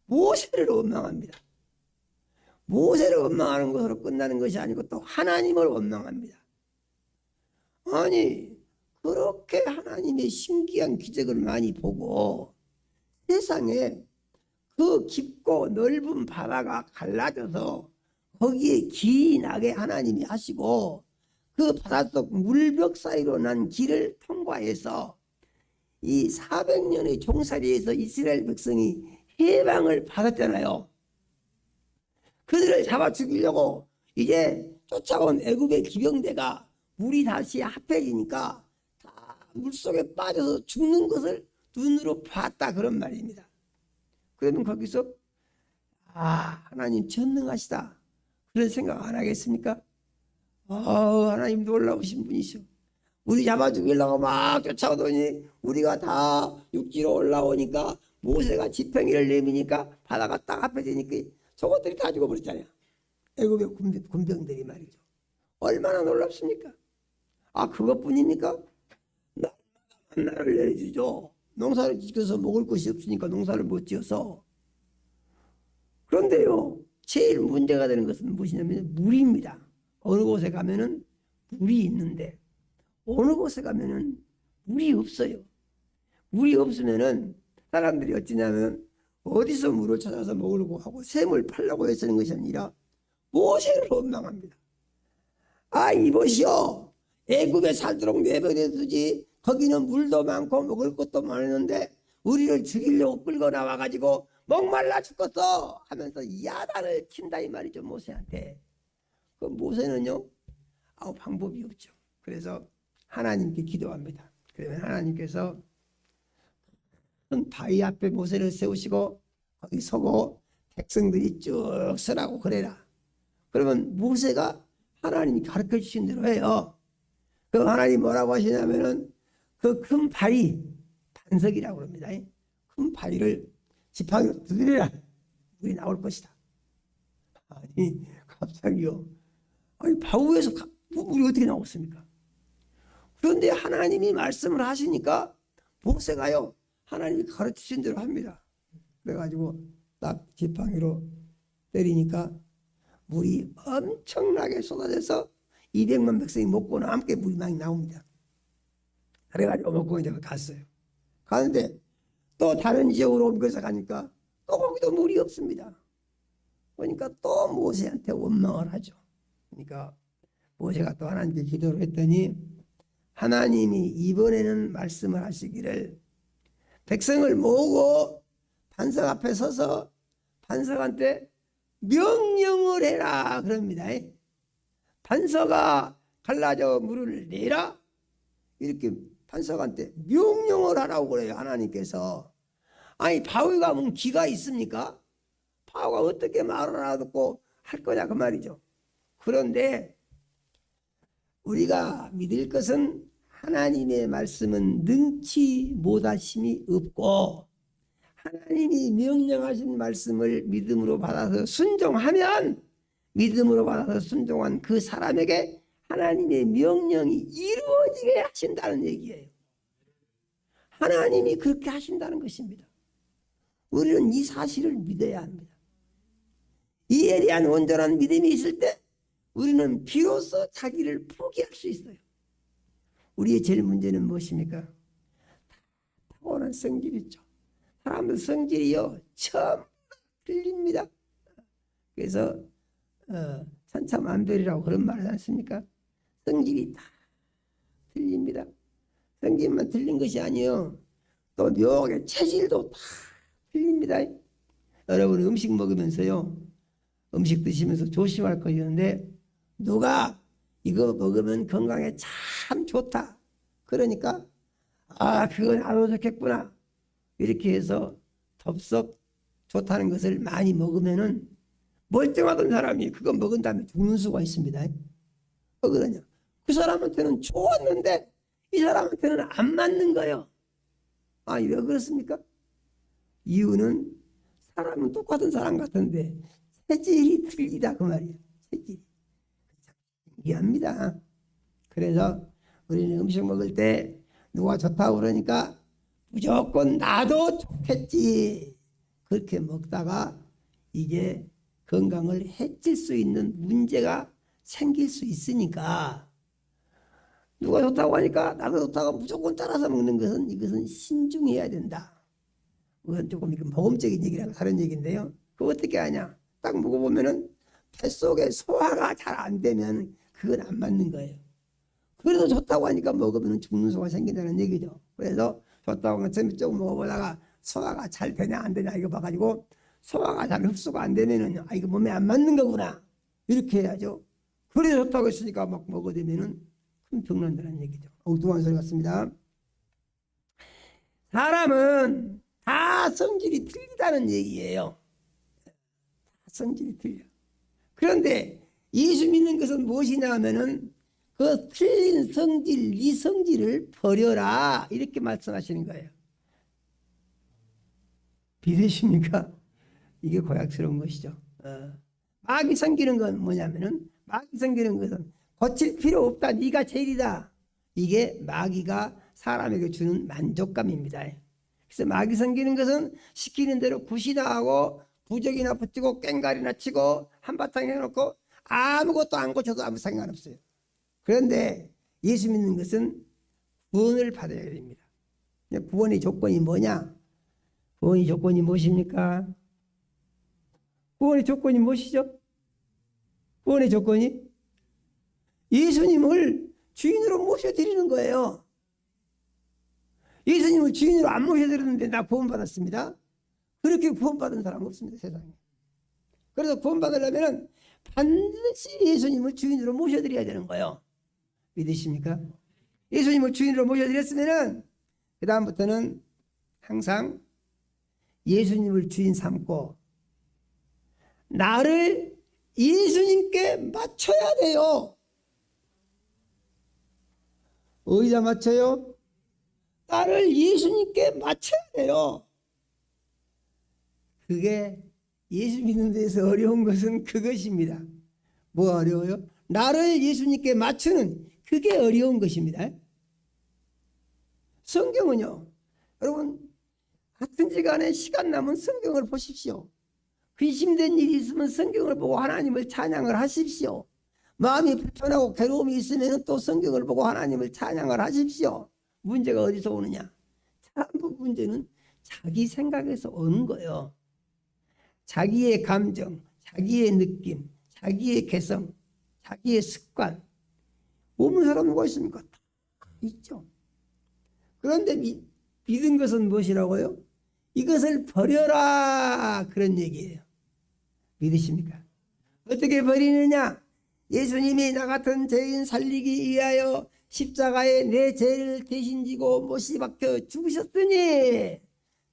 모세를 원망합니다. 모세를 원망하는 것으로 끝나는 것이 아니고 또 하나님을 원망합니다. 아니 그렇게 하나님의 신기한 기적을 많이 보고 세상에 그 깊고 넓은 바다가 갈라져서 거기에 길이 나게 하나님이 하시고 그 바닷속 물벽 사이로 난 길을 통과해서 이 400년의 종살이에서 이스라엘 백성이 해방을 받았잖아요. 그들을 잡아 죽이려고 이제 쫓아온 애굽의 기병대가 물이 다시 합해지니까 다 물속에 빠져서 죽는 것을 눈으로 봤다 그런 말입니다. 그러면 거기서 하나님 전능하시다 그런 생각 안 하겠습니까? 하나님 놀라우신 분이시오. 우리 잡아 죽이려고 막 쫓아오더니 우리가 다 육지로 올라오니까 모세가 지팡이를 내미니까 바다가 딱 합해지니까 저것들이 다 죽어버렸잖아요. 애굽의 군병들이 말이죠. 얼마나 놀랍습니까? 그것뿐입니까? 날마다 만나를 내려주죠. 농사를 지어서 먹을 것이 없으니까 농사를 못 지어서. 그런데요 제일 문제가 되는 것은 무엇이냐면 물입니다. 어느 곳에 가면은 물이 있는데 어느 곳에 가면은 물이 없어요. 물이 없으면은 사람들이 어찌냐면 어디서 물을 찾아서 먹으려고 하고 샘을 팔려고 애쓰는 것이 아니라 모세를 원망합니다. 아, 이보시오. 애굽에 살도록 내버려두지. 거기는 물도 많고 먹을 것도 많은데 우리를 죽이려고 끌고 나와가지고 목말라 죽겠어 하면서 야단을 친다 이 말이죠, 모세한테. 그 모세는요, 방법이 없죠. 그래서 하나님께 기도합니다. 그러면 하나님께서 큰 바위 앞에 모세를 세우시고 거기 서고 백성들이 쭉 서라고 그래라. 그러면 모세가 하나님이 가르쳐 주신 대로 해요. 그 하나님 뭐라고 하시냐면은 그 큰 바위, 반석이라고 합니다. 큰 바위를 지팡이로 두드려라. 물이 나올 것이다. 아니, 갑자기요. 아니, 바위에서 물이 어떻게 나왔습니까? 그런데 하나님이 말씀을 하시니까 모세가요, 하나님이 가르치신 대로 합니다. 그래가지고 딱 지팡이로 때리니까 물이 엄청나게 쏟아져서 200만 백성이 먹고는 함께 물이 많이 나옵니다. 그래가지고 먹고 이제 갔어요. 가는데 또 다른 지역으로 옮겨서 가니까 또 거기도 물이 없습니다. 그러니까 또 모세한테 원망을 하죠. 그러니까 모세가 또 하나님께 기도를 했더니 하나님이 이번에는 말씀을 하시기를 백성을 모으고 반석 앞에 서서 반석한테 명령을 해라 그럽니다. 반석아 갈라져 물을 내라, 이렇게 반석한테 명령을 하라고 그래요, 하나님께서. 아니, 바위가 뭔 기가 있습니까? 바위가 어떻게 말을 알아듣고 할 거냐 그 말이죠. 그런데 우리가 믿을 것은 하나님의 말씀은 능치 못하심이 없고 하나님이 명령하신 말씀을 믿음으로 받아서 순종하면 믿음으로 받아서 순종한 그 사람에게 하나님의 명령이 이루어지게 하신다는 얘기예요. 하나님이 그렇게 하신다는 것입니다. 우리는 이 사실을 믿어야 합니다. 이에 대한 온전한 믿음이 있을 때 우리는 비로소 자기를 포기할 수 있어요. 우리의 제일 문제는 무엇입니까? 타고난 성질이죠. 사람들 성질이요, 처음 틀립니다. 그래서 천차만별이라고 그런 말을 하지 않습니까? 성질이 다 틀립니다. 성질만 틀린 것이 아니에요. 또 묘하게 체질도 다 틀립니다. 여러분 음식 먹으면서요, 음식 드시면서 조심할 거 있는데 누가 이거 먹으면 건강에 참 좋다, 그러니까 그건 안 좋겠구나 이렇게 해서 덥석 좋다는 것을 많이 먹으면은 멀쩡하던 사람이 그거 먹은 다음에 죽는 수가 있습니다. 그러냐, 그 사람한테는 좋았는데 이 사람한테는 안 맞는 거예요. 왜 그렇습니까? 이유는 사람은 똑같은 사람 같은데 체질이 틀리다 그 말이에요. 체질이 신기합니다. 그래서 우리는 음식 먹을 때 누가 좋다고 그러니까 무조건 나도 좋겠지, 그렇게 먹다가 이게 건강을 해칠 수 있는 문제가 생길 수 있으니까 누가 좋다고 하니까 나도 좋다고 무조건 따라서 먹는 것은 이것은 신중해야 된다. 그건 조금 모험적인 얘기랑 다른 얘기인데요. 그거 어떻게 하냐, 딱 먹어보면은 뱃속에 소화가 잘 안 되면 그건 안 맞는 거예요. 그래도 좋다고 하니까 먹으면 죽는 수가 생긴다는 얘기죠. 그래서 좋다고 하면 처음에 조금 먹어보다가 소화가 잘 되냐 안 되냐 이거 봐가지고 소화가 잘 흡수가 안 되면은 이거 몸에 안 맞는 거구나 이렇게 해야죠. 그래 좋다고 했으니까 막 먹어대면은 큰 병 난다는 얘기죠. 엉뚱한 소리 같습니다. 사람은 다 성질이 틀리다는 얘기예요. 다 성질이 틀려. 그런데 예수 믿는 것은 무엇이냐 하면은 그 틀린 성질, 이 성질을 버려라 이렇게 말씀하시는 거예요. 믿으십니까? 이게 고약스러운 것이죠. 마귀 섬기는 건 뭐냐면은, 마귀 섬기는 것은 고칠 필요 없다, 네가 제일이다, 이게 마귀가 사람에게 주는 만족감입니다. 그래서 마귀 섬기는 것은 시키는 대로 굿이나 하고 부적이나 붙이고 꽹가리나 치고 한바탕 해놓고 아무것도 안 고쳐도 아무 상관없어요. 그런데 예수 믿는 것은 구원을 받아야 됩니다. 구원의 조건이 뭐냐? 구원의 조건이 무엇입니까? 구원의 조건이 무엇이죠? 구원의 조건이 예수님을 주인으로 모셔드리는 거예요. 예수님을 주인으로 안 모셔드렸는데 나 구원받았습니다. 그렇게 구원받은 사람 없습니다, 세상에. 그래서 구원받으려면 반드시 예수님을 주인으로 모셔드려야 되는 거예요. 믿으십니까? 예수님을 주인으로 모셔드렸으면 그 다음부터는 항상 예수님을 주인 삼고 나를 예수님께 맞춰야 돼요. 어디다 맞춰요? 나를 예수님께 맞춰야 돼요. 그게 예수 믿는 데서 어려운 것은 그것입니다. 뭐가 어려워요? 나를 예수님께 맞추는 그게 어려운 것입니다. 성경은요, 여러분 같은 시간에 시간 남은 성경을 보십시오. 근심된 일이 있으면 성경을 보고 하나님을 찬양을 하십시오. 마음이 불편하고 괴로움이 있으면 또 성경을 보고 하나님을 찬양을 하십시오. 문제가 어디서 오느냐? 전부 문제는 자기 생각에서 오는 거예요. 자기의 감정, 자기의 느낌, 자기의 개성, 자기의 습관. 없는 사람 누가 있습니까? 다 있죠. 그런데 믿은 것은 무엇이라고요? 이것을 버려라, 그런 얘기예요. 믿으십니까? 어떻게 버리느냐? 예수님이 나 같은 죄인 살리기 위하여 십자가에 내 죄를 대신 지고 못이 박혀 죽으셨으니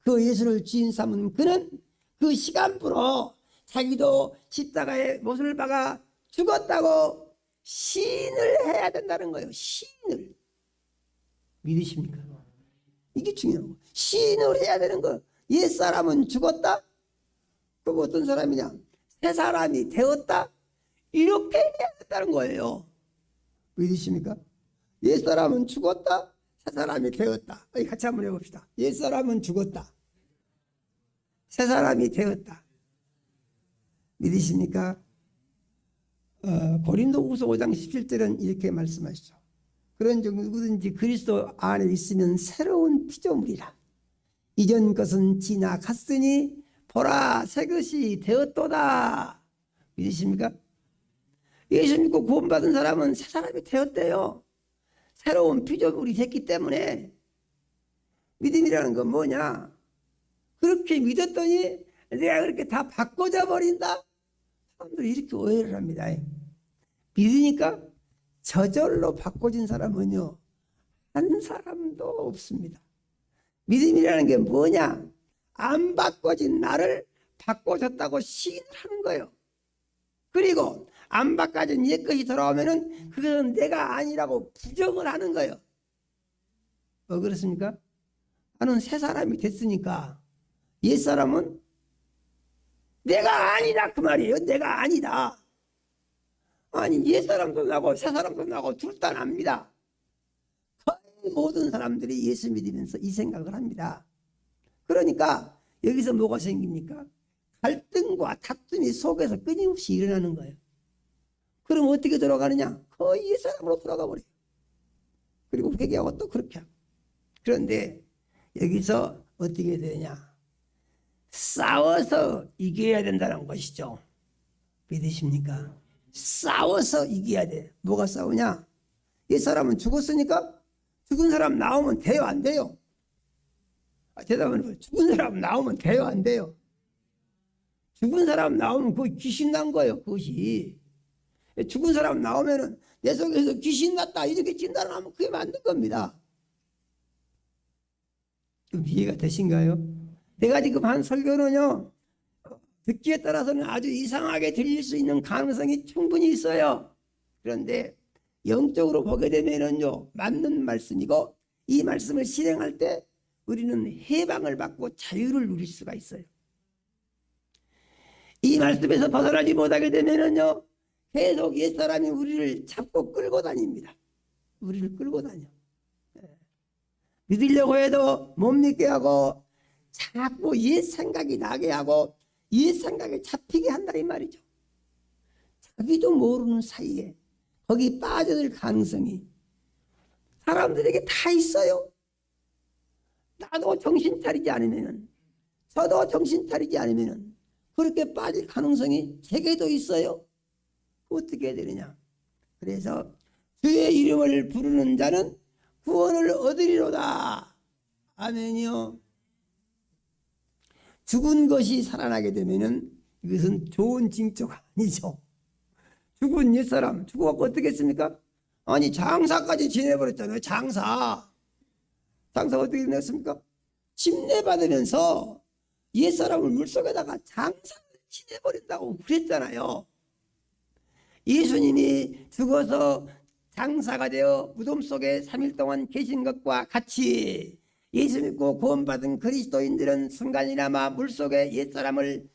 그 예수를 주인 삼은 그는 그 시간부로 자기도 십자가에 못을 박아 죽었다고 시인을 해야 된다는 거예요. 시인을. 믿으십니까? 이게 중요한 거예요. 시인을 해야 되는 거예요. 옛사람은 죽었다? 그럼 어떤 사람이냐? 새 사람이 되었다? 이렇게 해야 된다는 거예요. 믿으십니까? 옛사람은 죽었다? 새 사람이 되었다. 같이 한번 해봅시다. 옛사람은 죽었다. 새 사람이 되었다. 믿으십니까? 고린도후서 5장 17절은 이렇게 말씀하시죠. 그런 즉 누구든지 그리스도 안에 있으면 새로운 피조물이라. 이전 것은 지나갔으니 보라 새 것이 되었도다. 믿으십니까? 예수 믿고 구원받은 사람은 새 사람이 되었대요. 새로운 피조물이 됐기 때문에. 믿음이라는 건 뭐냐? 그렇게 믿었더니 내가 그렇게 다 바꿔져 버린다? 사람들이 이렇게 오해를 합니다. 믿으니까 저절로 바꿔진 사람은요, 한 사람도 없습니다. 믿음이라는 게 뭐냐? 안 바꿔진 나를 바꿔줬다고 시인하는 거예요. 그리고 안 바꿔진 옛것이 돌아오면은 그것은 내가 아니라고 부정을 하는 거예요. 뭐 그렇습니까? 나는 새 사람이 됐으니까 옛사람은 내가 아니다 그 말이에요. 내가 아니다. 아니 옛사람도 나고 새사람도 나고 둘 다 납니다. 거의 모든 사람들이 예수 믿으면서 이 생각을 합니다. 그러니까 여기서 뭐가 생깁니까? 갈등과 다툼이 속에서 끊임없이 일어나는 거예요. 그럼 어떻게 돌아가느냐? 거의 옛사람으로 돌아가 버려요. 그리고 회개하고 또 그렇게 하고. 그런데 여기서 어떻게 되냐? 싸워서 이겨야 된다는 것이죠. 믿으십니까? 싸워서 이겨야 돼. 뭐가 싸우냐? 이 사람은 죽었으니까 죽은 사람 나오면 돼요, 안 돼요? 대답은 죽은 사람 나오면 돼요, 안 돼요? 죽은 사람 나오면 그거 귀신 난 거예요, 그것이. 죽은 사람 나오면은 내 속에서 귀신 났다 이렇게 진단하면 그게 맞는 겁니다. 좀 이해가 되신가요? 내가 지금 한 설교는요, 듣기에 따라서는 아주 이상하게 들릴 수 있는 가능성이 충분히 있어요. 그런데 영적으로 보게 되면은요, 맞는 말씀이고 이 말씀을 실행할 때 우리는 해방을 받고 자유를 누릴 수가 있어요. 이 말씀에서 벗어나지 못하게 되면은요, 계속 옛사람이 우리를 잡고 끌고 다닙니다. 우리를 끌고 다녀. 믿으려고 해도 못 믿게 하고 자꾸 옛 생각이 나게 하고 옛 생각에 잡히게 한다 이 말이죠. 자기도 모르는 사이에 거기 빠져들 가능성이 사람들에게 다 있어요. 나도 정신 차리지 않으면, 저도 정신 차리지 않으면 그렇게 빠질 가능성이 제게도 있어요. 어떻게 해야 되느냐? 그래서 주의 이름을 부르는 자는 구원을 얻으리로다. 아멘이요. 죽은 것이 살아나게 되면은 이것은 좋은 징조가 아니죠. 죽은 옛사람 죽어갖고 어떻게 했습니까? 아니 장사까지 지내버렸잖아요. 장사가 어떻게 됐습니까? 침례받으면서 옛사람을 물속에다가 장사를 지내버린다고 그랬잖아요. 예수님이 죽어서 장사가 되어 무덤 속에 3일 동안 계신 것과 같이 예수 믿고 구원받은 그리스도인들은 순간이나마 물속에 옛사람을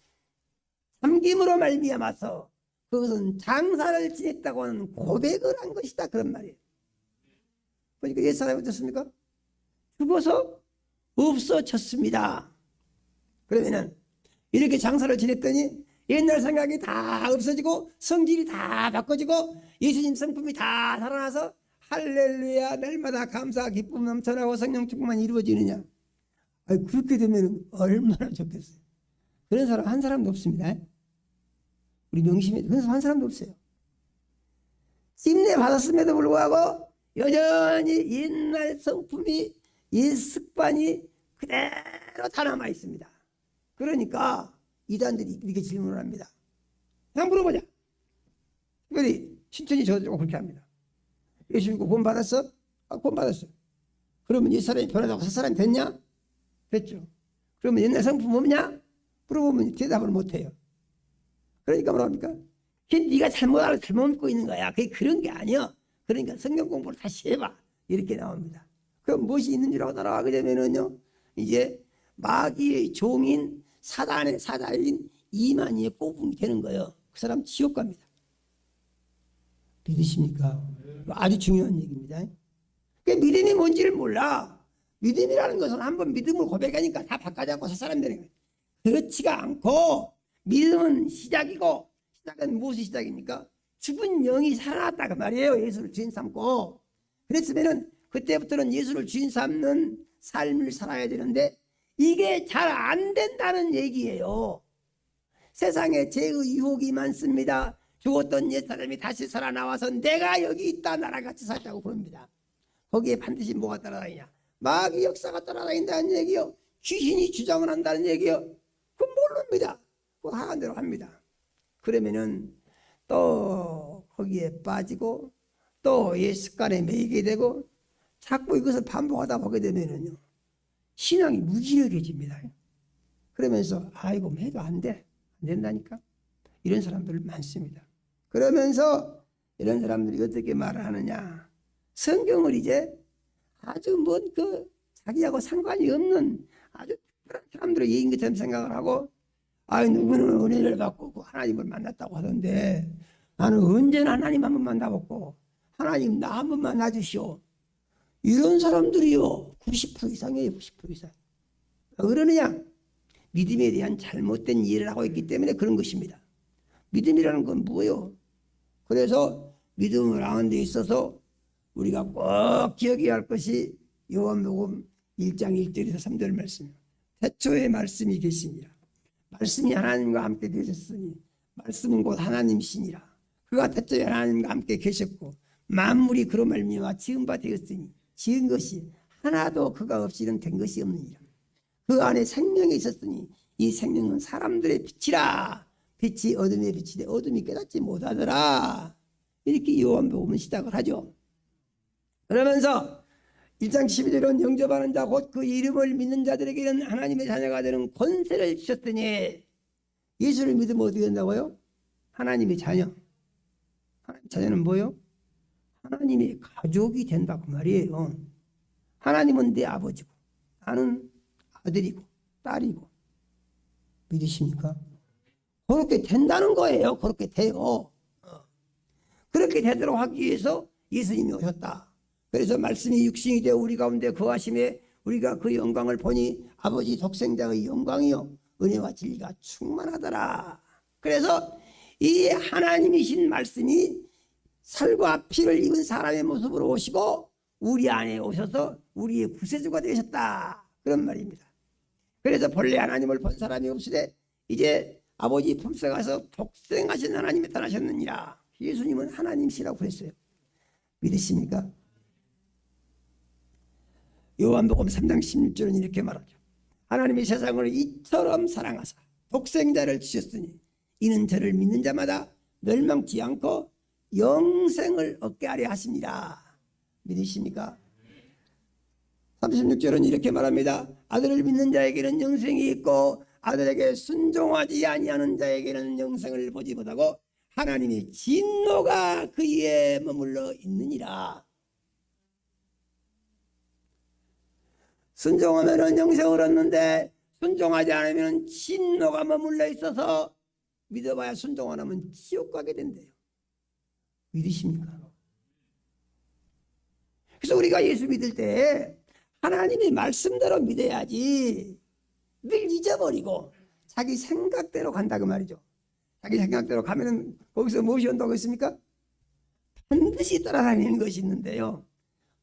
삼김으로 말미암아서 그것은 장사를 지냈다고 하는 고백을 한 것이다, 그런 말이에요. 그러니까 옛사람이 어떻습니까? 죽어서 없어졌습니다. 그러면은 이렇게 장사를 지냈더니 옛날 생각이 다 없어지고 성질이 다 바꿔지고 예수님 성품이 다 살아나서 할렐루야 날마다 감사 기쁨 넘쳐나고 성령 충만만 이루어지느냐. 아니, 그렇게 되면 얼마나 좋겠어요. 그런 사람 한 사람도 없습니다. 우리 명심에 그런 사람 한 사람도 없어요. 찜내 받았음에도 불구하고 여전히 옛날 성품이 옛 습관이 그대로 다 남아 있습니다. 그러니까 이단들이 이렇게 질문을 합니다. 그냥 물어보자. 특별히 신천지 저도 그렇게 합니다. 예수 믿고 구원 받았어? 아, 구원 받았어. 그러면 옛 사람이 변하다고 새 사람이 됐냐? 됐죠. 그러면 옛날 성품 없냐? 물어보면 대답을 못해요. 그러니까 뭐랍니까? 네가 잘못 믿고 있는 거야. 그게 그런 게 아니야. 그러니까 성경 공부를 다시 해봐. 이렇게 나옵니다. 그럼 무엇이 있는 줄 알고 따라가게 되면은요, 이제 마귀의 종인 사단의 사달린 이만희의 꼬붕이 되는 거예요. 그 사람 지옥 갑니다. 믿으십니까? 아주 중요한 얘기입니다. 그러니까 믿음이 뭔지를 몰라. 믿음이라는 것은 한번 믿음을 고백하니까 다 바꿔지 않고 새 사람 되는 거예요. 그렇지가 않고 믿음은 시작이고, 시작은 무엇이 시작입니까? 죽은 영이 살아났다 그 말이에요. 예수를 주인 삼고. 그랬으면은 그때부터는 예수를 주인 삼는 삶을 살아야 되는데 이게 잘 안 된다는 얘기예요. 세상에 죄의 유혹이 많습니다. 죽었던 옛사람이 다시 살아나와서 내가 여기 있다 나랑 같이 살자고 그럽니다. 거기에 반드시 뭐가 따라다니냐? 마귀 역사가 따라다닌다는 얘기요. 귀신이 주장을 한다는 얘기요. 그건 모릅니다. 그거 하는 대로 합니다. 그러면은 또 거기에 빠지고 또 옛 습관에 매이게 되고 자꾸 이것을 반복하다 보게 되면은요, 신앙이 무기력해집니다. 그러면서 아이고 해도 안 된다니까. 이런 사람들 많습니다. 그러면서 이런 사람들이 어떻게 말을 하느냐? 성경을 이제 아주 자기하고 상관이 없는 아주 특별한 사람들의 얘기인 것처럼 생각을 하고, 누구는 은혜를 받고 하나님을 만났다고 하던데 나는 언제나 하나님 한 번 만나봤고 하나님 나 한 번만 놔주시오. 이런 사람들이요 90% 이상이에요. 90% 이상. 왜 그러느냐? 믿음에 대한 잘못된 이해를 하고 있기 때문에 그런 것입니다. 믿음이라는 건 뭐예요? 그래서 믿음을 하는 데 있어서 우리가 꼭 기억해야 할 것이 요한복음 1장 1절에서 3절 말씀. 태초에 말씀이 계시니라. 말씀이 하나님과 함께 계셨으니 말씀은 곧 하나님이시니라. 그가 태초에 하나님과 함께 계셨고 만물이 그로 말미암아 지은 바 되었으니 지은 것이 하나도 그가 없이는 된 것이 없느니라. 그 안에 생명이 있었으니 이 생명은 사람들의 빛이라. 빛이 어둠에 비치되 어둠이 깨닫지 못하더라. 이렇게 요한복음은 시작을 하죠. 그러면서 1장 12절은 영접하는 자 곧 그 이름을 믿는 자들에게는 하나님의 자녀가 되는 권세를 주셨더니, 예수를 믿으면 어떻게 된다고요? 하나님의 자녀. 하나님의 자녀는 뭐요? 하나님의 가족이 된다고 말이에요. 하나님은 내 아버지고 나는 아들이고 딸이고. 믿으십니까? 그렇게 된다는 거예요. 그렇게 돼요. 그렇게 되도록 하기 위해서 예수님이 오셨다. 그래서 말씀이 육신이 되어 우리 가운데 거하심에 우리가 그 영광을 보니 아버지 독생자의 영광이요 은혜와 진리가 충만하더라. 그래서 이 하나님이신 말씀이 살과 피를 입은 사람의 모습으로 오시고 우리 안에 오셔서 우리의 구세주가 되셨다. 그런 말입니다. 그래서 본래 하나님을 본 사람이 없으되 이제 아버지 품속에 가서 독생하신 하나님이 나타나셨느니라. 예수님은 하나님이시라고 그랬어요. 믿으십니까? 요한복음 3장 16절은 이렇게 말하죠. 하나님이 세상을 이처럼 사랑하사 독생자를 주셨으니 이는 저를 믿는 자마다 멸망치 않고 영생을 얻게 하려 하십니다. 믿으십니까? 36절은 이렇게 말합니다. 아들을 믿는 자에게는 영생이 있고 아들에게 순종하지 아니하는 자에게는 영생을 보지 못하고 하나님의 진노가 그에 머물러 있느니라. 순종하면 영생을 얻는데 순종하지 않으면 진노가 머물러 있어서 믿어봐야 순종 안 하면 지옥 가게 된대요. 믿으십니까? 그래서 우리가 예수 믿을 때 하나님의 말씀대로 믿어야지 늘 잊어버리고 자기 생각대로 간다 그 말이죠. 자기 생각대로 가면은 거기서 무엇이 온다고 했습니까? 반드시 따라다니는 것이 있는데요.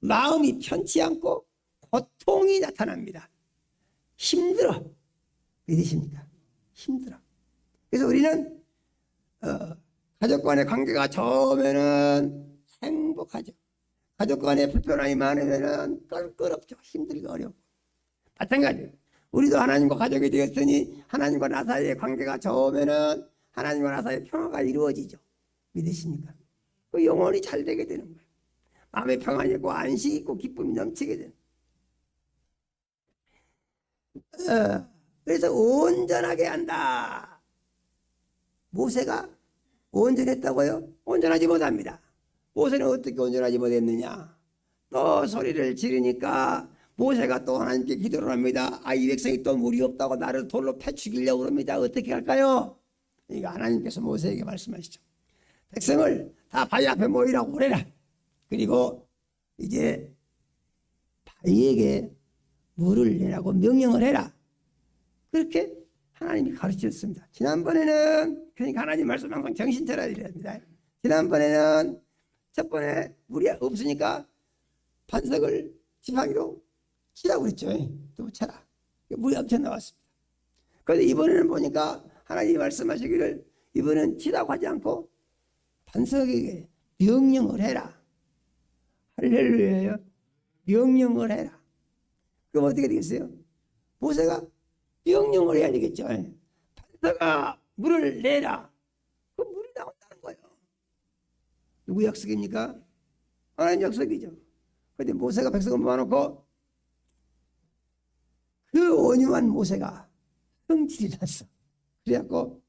마음이 편치 않고 고통이 나타납니다. 힘들어. 믿으십니까? 힘들어. 그래서 우리는 가족 간의 관계가 좋으면은 행복하죠. 가족 간의 불편함이 많으면은 껄끄럽죠. 힘들고 어렵고. 마찬가지예요. 우리도 하나님과 가족이 되었으니 하나님과 나 사이의 관계가 좋으면은 하나님과 나 사이의 평화가 이루어지죠. 믿으십니까? 그 영혼이 잘 되게 되는 거예요. 마음에 평안이 있고 안식이 있고 기쁨이 넘치게 되는 거예요. 그래서 온전하게 한다. 모세가 온전했다고요? 온전하지 못합니다. 모세는 어떻게 온전하지 못했느냐? 또 소리를 지르니까 모세가 또 하나님께 기도를 합니다. 이 백성이 또 물이 없다고 나를 돌로 패 죽이려고 합니다. 어떻게 할까요? 그러니까 하나님께서 모세에게 말씀하시죠. 백성을 다 바위 앞에 모이라고 그래라. 그리고 이제 바위에게 물을 내라고 명령을 해라. 그렇게 하나님이 가르치셨습니다. 지난번에는 그러니까 하나님 말씀 항상 정신 차려야 됩니다. 지난번에는 첫 번에 물이 없으니까 반석을 지팡이로 치라고 그랬죠. 또 쳐라. 물이 엄청 나왔습니다. 그런데 이번에는 보니까 하나님이 말씀하시기를 이번엔 치라고 하지 않고 반석에게 명령을 해라. 할렐루야요. 명령을 해라. 그럼 어떻게 되겠어요? 모세가 명령을 해야 되겠죠. 반석아 물을 내라. 그 물이 나온다는 거예요. 누구 약속입니까? 하나님 약속이죠. 그런데 모세가 백성을 모아놓고 그 온유한 모세가 성질이 났어. 그래갖고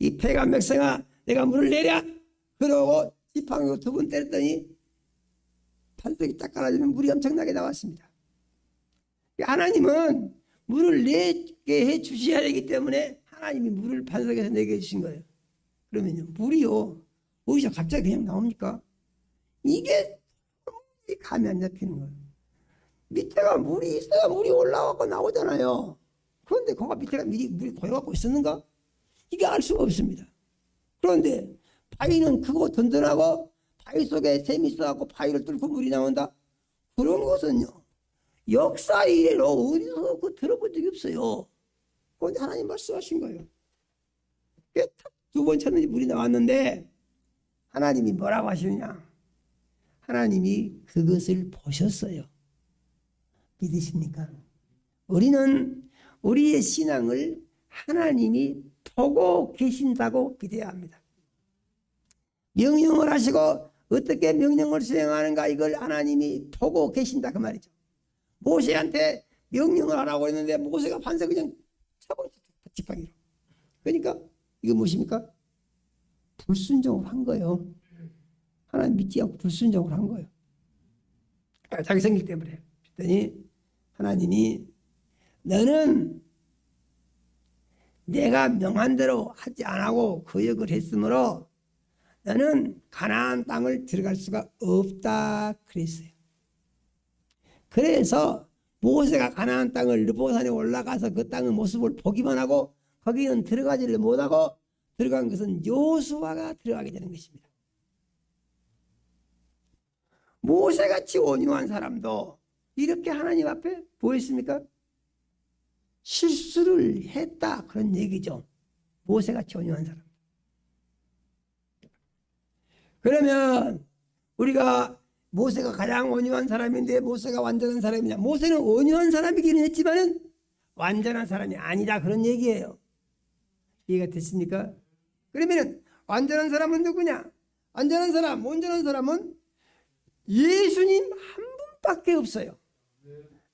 이 패간 백성아 내가 물을 내랴. 그러고 지팡이로 2번 때렸더니 반석이 딱 깔아주면 물이 엄청나게 나왔습니다. 하나님은 물을 내게 해 주셔야 되기 때문에 하나님이 물을 반석에서 내게 해주신 거예요. 그러면요 물이요 어디서 갑자기 그냥 나옵니까? 이게 감이 안 잡히는 거예요. 밑에가 물이 있어야 물이 올라와서 나오잖아요. 그런데 거가 밑에가 물이 고여갖고 있었는가? 이게 알 수가 없습니다. 그런데 바위는 크고 든든하고 바위 속에 샘이 있어갖고 바위를 뚫고 물이 나온다? 그런 것은요 역사 이래로 어디서 들어본 적이 없어요. 그런데 하나님 말씀하신 거예요. 2번 쳤는지 물이 나왔는데 하나님이 뭐라고 하시느냐? 하나님이 그것을 보셨어요. 믿으십니까? 우리는 우리의 신앙을 하나님이 보고 계신다고 믿어야 합니다. 명령을 하시고 어떻게 명령을 수행하는가 이걸 하나님이 보고 계신다 그 말이죠. 모세한테 명령을 하라고 했는데 모세가 반석 그냥 쳐버렸어요. 지팡이로. 그러니까 이거 무엇입니까? 불순종을 한 거예요. 하나님 믿지 않고 불순종을 한 거예요. 자기 생길 때문에. 그랬더니 하나님이 너는 내가 명한 대로 하지 않고 거역을 했으므로 너는 가나안 땅을 들어갈 수가 없다 그랬어요. 그래서 모세가 가나안 땅을 르보산에 올라가서 그 땅의 모습을 보기만 하고 거기는 들어가지를 못하고 들어간 것은 여호수아가 들어가게 되는 것입니다. 모세같이 온유한 사람도 이렇게 하나님 앞에 보였습니까? 실수를 했다 그런 얘기죠. 모세같이 온유한 사람. 그러면 우리가 모세가 가장 온유한 사람인데 모세가 완전한 사람이냐? 모세는 온유한 사람이기는 했지만은 완전한 사람이 아니다, 그런 얘기예요. 이해가 됐습니까? 그러면은 완전한 사람은 누구냐? 완전한 사람, 온전한 사람은 예수님 한 분밖에 없어요.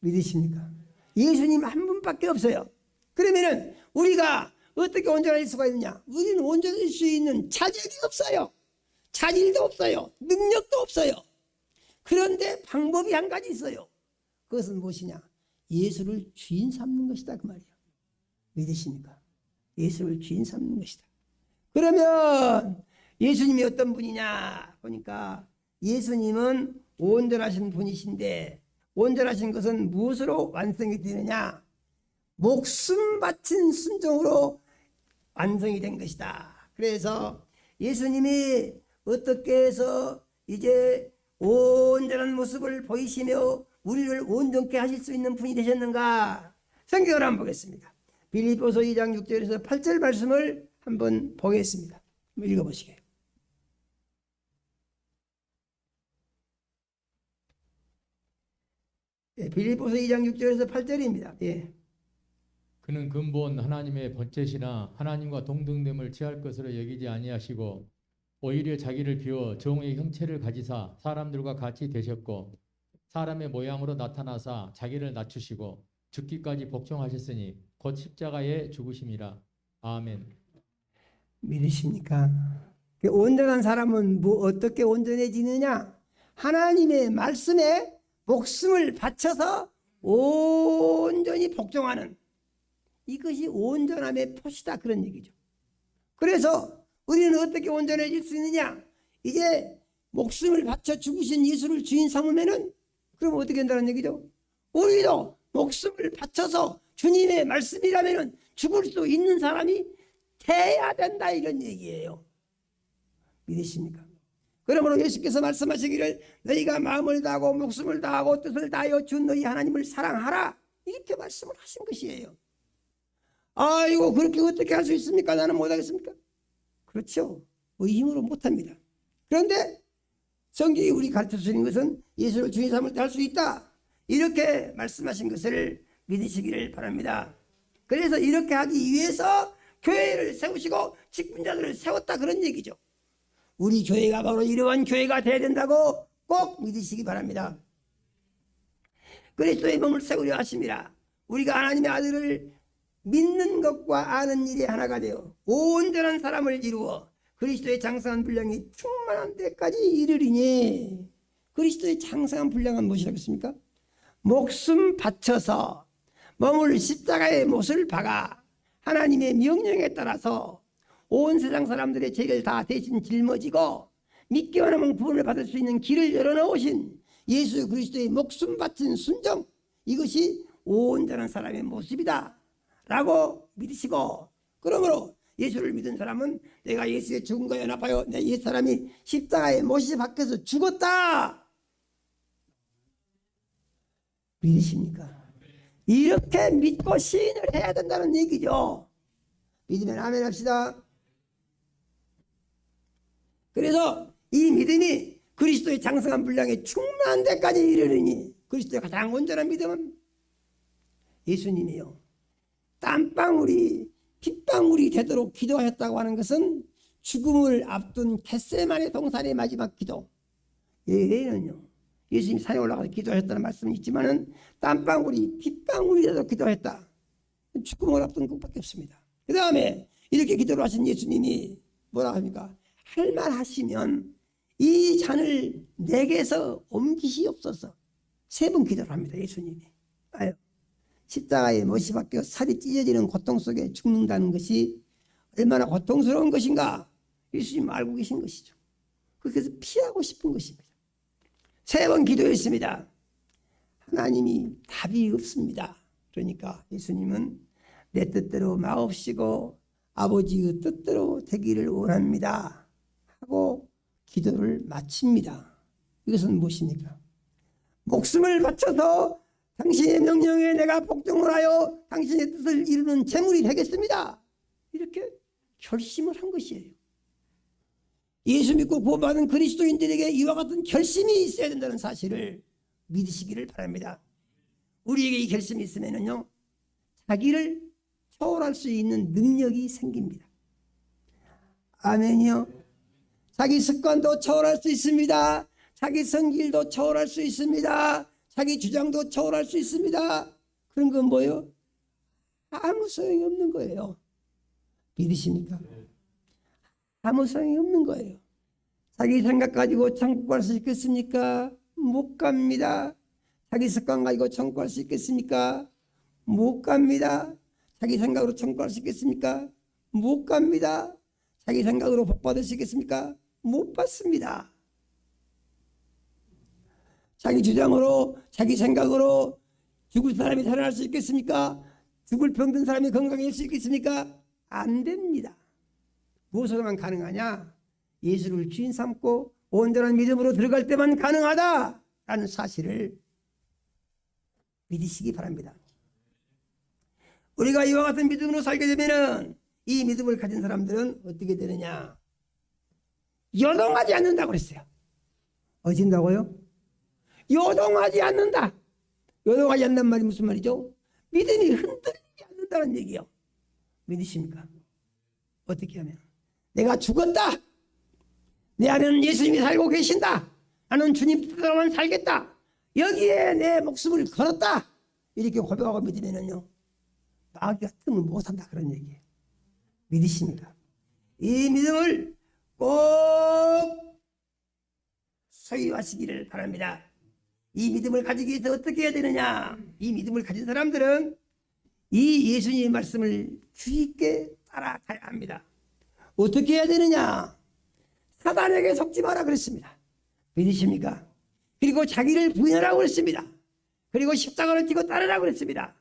믿으십니까? 예수님 한 분밖에 없어요. 그러면은 우리가 어떻게 온전할 수가 있느냐? 우리는 온전할 수 있는 자질이 없어요. 자질도 없어요. 능력도 없어요. 그런데 방법이 한 가지 있어요. 그것은 무엇이냐? 예수를 주인 삼는 것이다, 그 말이에요. 믿으십니까? 예수를 주인 삼는 것이다. 그러면 예수님이 어떤 분이냐 보니까 예수님은 온전하신 분이신데, 온전하신 것은 무엇으로 완성이 되느냐? 목숨 바친 순종으로 완성이 된 것이다. 그래서 예수님이 어떻게 해서 이제 온전한 모습을 보이시며 우리를 온전케 하실 수 있는 분이 되셨는가? 성경을 한번 보겠습니다. 빌립보서 2장 6절에서 8절 말씀을 한번 보겠습니다. 한번 읽어보시게요. 빌립보서 2장 6절에서 8절입니다. 예. 그는 근본 하나님의 번제시나 하나님과 동등됨을 취할 것으로 여기지 아니하시고 오히려 자기를 비워 종의 형체를 가지사 사람들과 같이 되셨고 사람의 모양으로 나타나사 자기를 낮추시고 죽기까지 복종하셨으니 곧 십자가에 죽으심이라. 아멘. 믿으십니까? 온전한 사람은 어떻게 온전해지느냐? 하나님의 말씀에 목숨을 바쳐서 온전히 복종하는, 이것이 온전함의 표시다, 그런 얘기죠. 그래서 우리는 어떻게 온전해질 수 있느냐? 이제 목숨을 바쳐 죽으신 예수를 주인 삼으면은, 그럼 어떻게 된다는 얘기죠? 우리도 목숨을 바쳐서 주님의 말씀이라면은 죽을 수 있는 사람이 돼야 된다, 이런 얘기예요. 믿으십니까? 그러므로 예수께서 말씀하시기를 너희가 마음을 다하고 목숨을 다하고 뜻을 다하여 주 너희 하나님을 사랑하라, 이렇게 말씀을 하신 것이에요. 아이고, 그렇게 어떻게 할 수 있습니까? 나는 못하겠습니까? 그렇죠. 우리 힘으로 못합니다. 그런데 성경이 우리 가르쳐 주시는 것은 예수를 주인 삼을 때 할 수 있다, 이렇게 말씀하신 것을 믿으시기를 바랍니다. 그래서 이렇게 하기 위해서 교회를 세우시고 직분자들을 세웠다, 그런 얘기죠. 우리 교회가 바로 이러한 교회가 되어야 된다고 꼭 믿으시기 바랍니다. 그리스도의 몸을 세우려 하심이라. 우리가 하나님의 아들을 믿는 것과 아는 일이 하나가 되어 온전한 사람을 이루어 그리스도의 장성한 분량이 충만한 데까지 이르리니. 그리스도의 장성한 분량은 무엇이라고 했습니까? 목숨 바쳐서 몸을 십자가의 못을 박아 하나님의 명령에 따라서 온 세상 사람들의 죄를 다 대신 짊어지고 믿기만 하면 구원을 받을 수 있는 길을 열어놓으신 예수 그리스도의 목숨 바친 순종, 이것이 온전한 사람의 모습이다 라고 믿으시고, 그러므로 예수를 믿은 사람은 내가 예수의 죽음과 연합하여 내 이 사람이 십자가에 못이 박혀서 죽었다, 믿으십니까? 이렇게 믿고 시인을 해야 된다는 얘기죠. 믿으면 아멘 합시다. 그래서 이 믿음이 그리스도의 장성한 분량에 충만한 데까지 이르르니, 그리스도의 가장 온전한 믿음은 예수님이요. 땀방울이 핏방울이 되도록 기도하셨다고 하는 것은 죽음을 앞둔 겟세마네 동산의 마지막 기도. 예는요, 예수님이 산에 올라가서 기도하셨다는 말씀이 있지만은 땀방울이 핏방울이 되도록 기도했다. 죽음을 앞둔 것밖에 없습니다. 그 다음에 이렇게 기도를 하신 예수님이 뭐라 합니까? 할 말 하시면 이 잔을 내게서 옮기시옵소서. 3번 기도를 합니다, 예수님이. 아유, 십자가에 못이 박혀 살이 찢어지는 고통 속에 죽는다는 것이 얼마나 고통스러운 것인가 예수님 알고 계신 것이죠. 그래서 피하고 싶은 것입니다. 3번 기도했습니다. 하나님이 답이 없습니다. 그러니까 예수님은 내 뜻대로 마옵시고 아버지의 뜻대로 되기를 원합니다 하고 기도를 마칩니다. 이것은 무엇입니까? 목숨을 바쳐서 당신의 명령에 내가 복종을 하여 당신의 뜻을 이루는 제물이 되겠습니다, 이렇게 결심을 한 것이에요. 예수 믿고 구원받은 그리스도인들에게 이와 같은 결심이 있어야 된다는 사실을 믿으시기를 바랍니다. 우리에게 이 결심이 있으면요, 자기를 초월할 수 있는 능력이 생깁니다. 아멘이요. 자기 습관도 초월할 수 있습니다. 자기 성질도 초월할 수 있습니다. 자기 주장도 초월할 수 있습니다. 그런 건 뭐예요? 아무 소용이 없는 거예요. 믿으십니까? 아무 소용이 없는 거예요. 자기 생각 가지고 천국 갈 수 있겠습니까? 못 갑니다. 자기 습관 가지고 천국 갈 수 있겠습니까? 못 갑니다. 자기 생각으로 천국 갈 수 있겠습니까? 못 갑니다. 자기 생각으로 복 받을 수 있겠습니까? 못 받습니다. 자기 주장으로, 자기 생각으로 죽을 사람이 살아날 수 있겠습니까? 죽을 병든 사람이 건강해질 수 있겠습니까? 안 됩니다. 무엇으로만 가능하냐? 예수를 주인 삼고 온전한 믿음으로 들어갈 때만 가능하다라는 사실을 믿으시기 바랍니다. 우리가 이와 같은 믿음으로 살게 되면은 이 믿음을 가진 사람들은 어떻게 되느냐? 요동하지 않는다고 그랬어요. 어진다고요? 요동하지 않는다. 요동하지 않는 말이 무슨 말이죠? 믿음이 흔들리지 않는다는 얘기예요. 믿으십니까? 어떻게 하면? 내가 죽었다. 내 안에는 예수님이 살고 계신다. 나는 주님 뜻대로만 살겠다. 여기에 내 목숨을 걸었다. 이렇게 고백하고 믿으면요, 마귀가 틈을 못 한다 그런 얘기예요. 믿으십니까? 이 믿음을 꼭 소유하시기를 바랍니다. 이 믿음을 가지기 위해서 어떻게 해야 되느냐? 이 믿음을 가진 사람들은 이 예수님의 말씀을 주의 있게 따라가야 합니다. 어떻게 해야 되느냐? 사단에게 속지 마라 그랬습니다. 믿으십니까? 그리고 자기를 부인하라고 그랬습니다. 그리고 십자가를 지고 따르라고 그랬습니다.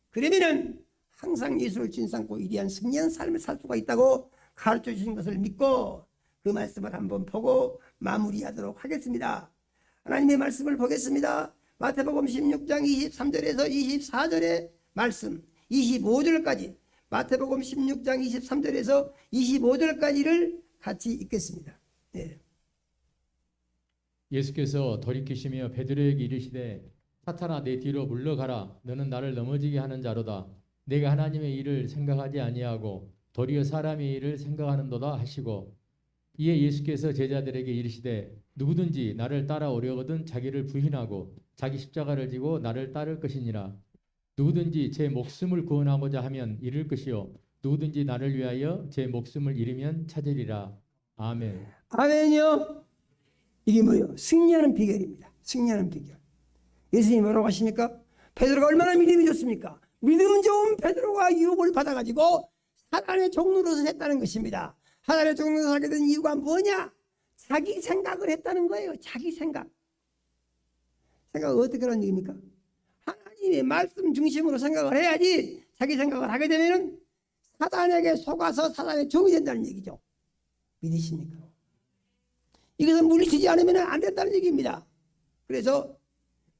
그러면은 항상 예수를 주인 삼고 위대한 승리한 삶을 살 수가 있다고 가르쳐 주신 것을 믿고 그 말씀을 한번 보고 마무리하도록 하겠습니다. 하나님의 말씀을 보겠습니다. 마태복음 16장 23절에서 24절의 말씀, 25절까지, 마태복음 16장 23절에서 25절까지를 같이 읽겠습니다. 네. 예수께서 돌이키시며 베드로에게 이르시되 사탄아 내 뒤로 물러가라. 너는 나를 넘어지게 하는 자로다. 내가 하나님의 일을 생각하지 아니하고 도리어 사람의 일을 생각하는도다 하시고, 이에 예수께서 제자들에게 이르시되 누구든지 나를 따라오려거든 자기를 부인하고 자기 십자가를 지고 나를 따를 것이니라. 누구든지 제 목숨을 구원하고자 하면 잃을 것이요 누구든지 나를 위하여 제 목숨을 잃으면 찾으리라. 아멘. 아멘이요. 이게 뭐예요? 승리하는 비결입니다. 승리하는 비결. 예수님이 뭐라고 하십니까? 베드로가 얼마나 믿음이 좋습니까? 믿음 좋은 베드로가 유혹을 받아가지고 사단의 종로로서 했다는 것입니다. 하나님의 종로로 살게 된 이유가 뭐냐? 자기 생각을 했다는 거예요. 자기 생각. 생각을 어떻게 하는 얘기입니까? 하나님의 말씀 중심으로 생각을 해야지 자기 생각을 하게 되면 사단에게 속아서 사단의 종이 된다는 얘기죠. 믿으십니까? 이것은 물리치지 않으면 안 된다는 얘기입니다. 그래서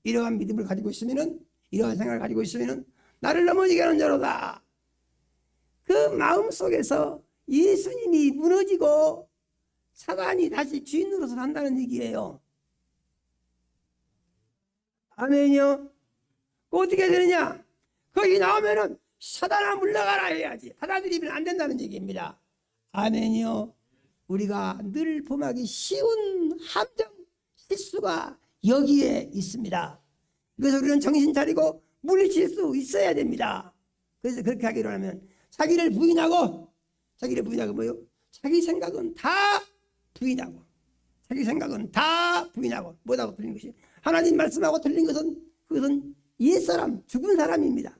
이러한 믿음을 가지고 있으면, 이러한 생각을 가지고 있으면 나를 넘어지게 하는 자로다. 그 마음속에서 예수님이 무너지고 사단이 다시 주인으로서 산다는 얘기예요. 아멘이요. 어떻게 되느냐? 거기 나오면은 사단아 물러가라 해야지. 받아들이면 안 된다는 얘기입니다. 아멘이요. 우리가 늘 범하기 쉬운 함정, 실수가 여기에 있습니다. 그래서 우리는 정신 차리고 물리칠 수 있어야 됩니다. 그래서 그렇게 하기로 하면 자기를 부인하고 뭐요? 자기 생각은 다 부인하고, 자기 생각은 다 부인하고, 뭐라고 틀린 것이? 하나님 말씀하고 틀린 것은 그것은 옛사람, 죽은 사람입니다.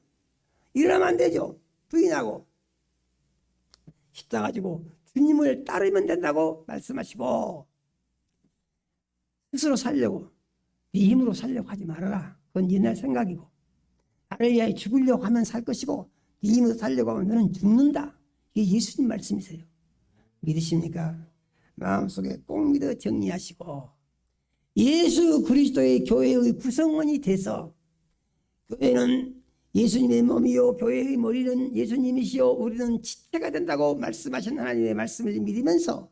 이러면 안 되죠. 부인하고 십자가 지고 주님을 따르면 된다고 말씀하시고, 스스로 살려고, 네 힘으로 살려고 하지 말아라. 그건 옛날 생각이고, 나를 위하여 죽으려고 하면 살 것이고 네 힘으로 살려고 하면 너는 죽는다. 이게 예수님 말씀이세요. 믿으십니까? 마음속에 꼭 믿어 정리하시고 예수 그리스도의 교회의 구성원이 돼서, 교회는 예수님의 몸이요 교회의 머리는 예수님이시요 우리는 지체가 된다고 말씀하신 하나님의 말씀을 믿으면서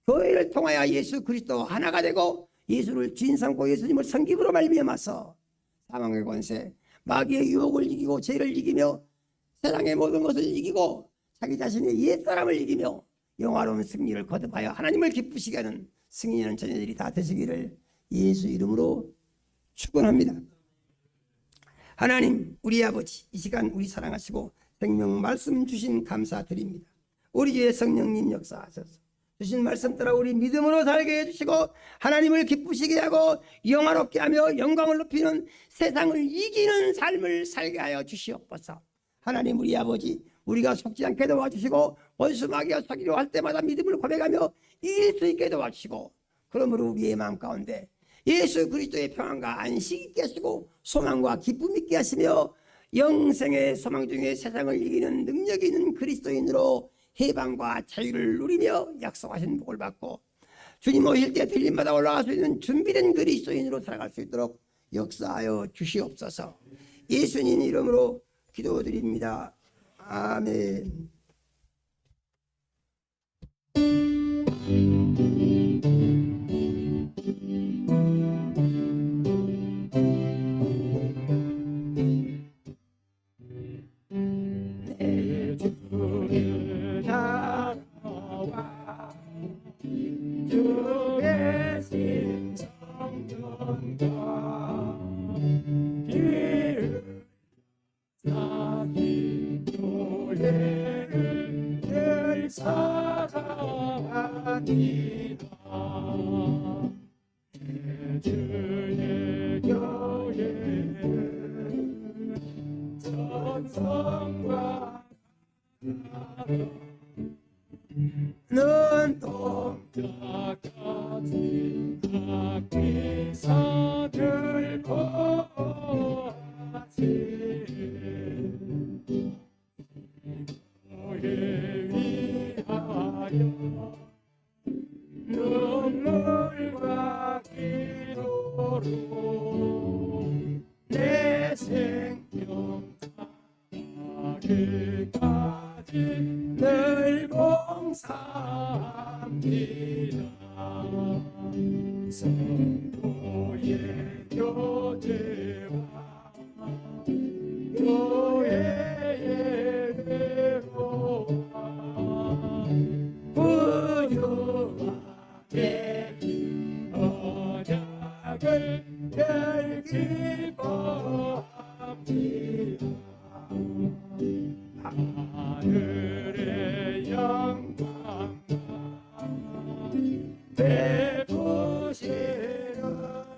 교회를 통하여 예수 그리스도 하나가 되고 예수를 주인 삼고 예수님을 섬김으로 말미암아서 사망의 권세, 마귀의 유혹을 이기고 죄를 이기며 세상의 모든 것을 이기고 자기 자신의 옛사람을 이기며 영화로운 승리를 거듭하여 하나님을 기쁘시게 하는 승리하는 자녀들이 다 되시기를 예수 이름으로 축원합니다. 하나님 우리 아버지, 이 시간 우리 사랑하시고 생명 말씀 주신 감사드립니다. 우리 주의 성령님 역사하셔서 주신 말씀 따라 우리 믿음으로 살게 해주시고 하나님을 기쁘시게 하고 영화롭게 하며 영광을 높이는 세상을 이기는 삶을 살게 하여 주시옵소서. 하나님 우리 아버지, 우리가 속지 않게 도와주시고 원수 마귀가 속이려 할 때마다 믿음을 고백하며 이길 수 있게 도와주시고, 그러므로 우리의 마음 가운데 예수 그리스도의 평안과 안식이 있게 하시고 소망과 기쁨 있게 하시며 영생의 소망 중에 세상을 이기는 능력이 있는 그리스도인으로 해방과 자유를 누리며 약속하신 복을 받고 주님 오실 때 들림마다 올라갈 수 있는 준비된 그리스도인으로 살아갈 수 있도록 역사하여 주시옵소서. 예수님 이름으로 기도드립니다. 아멘. 내 주를 따라와 주 계신 성령과 길을 사신 교회를 늘 사랑하니라. 내 주의 교회는 천성과 넌 동자같이 기사들 고하시 교회 위하여 눈물과 기도로 내 생명 다하기까지 늘 봉사합니다. 성도의 교제와 교회의 외로와 부유하게 언약을 늘 기뻐합니다. 하늘의 영광과 베푸시는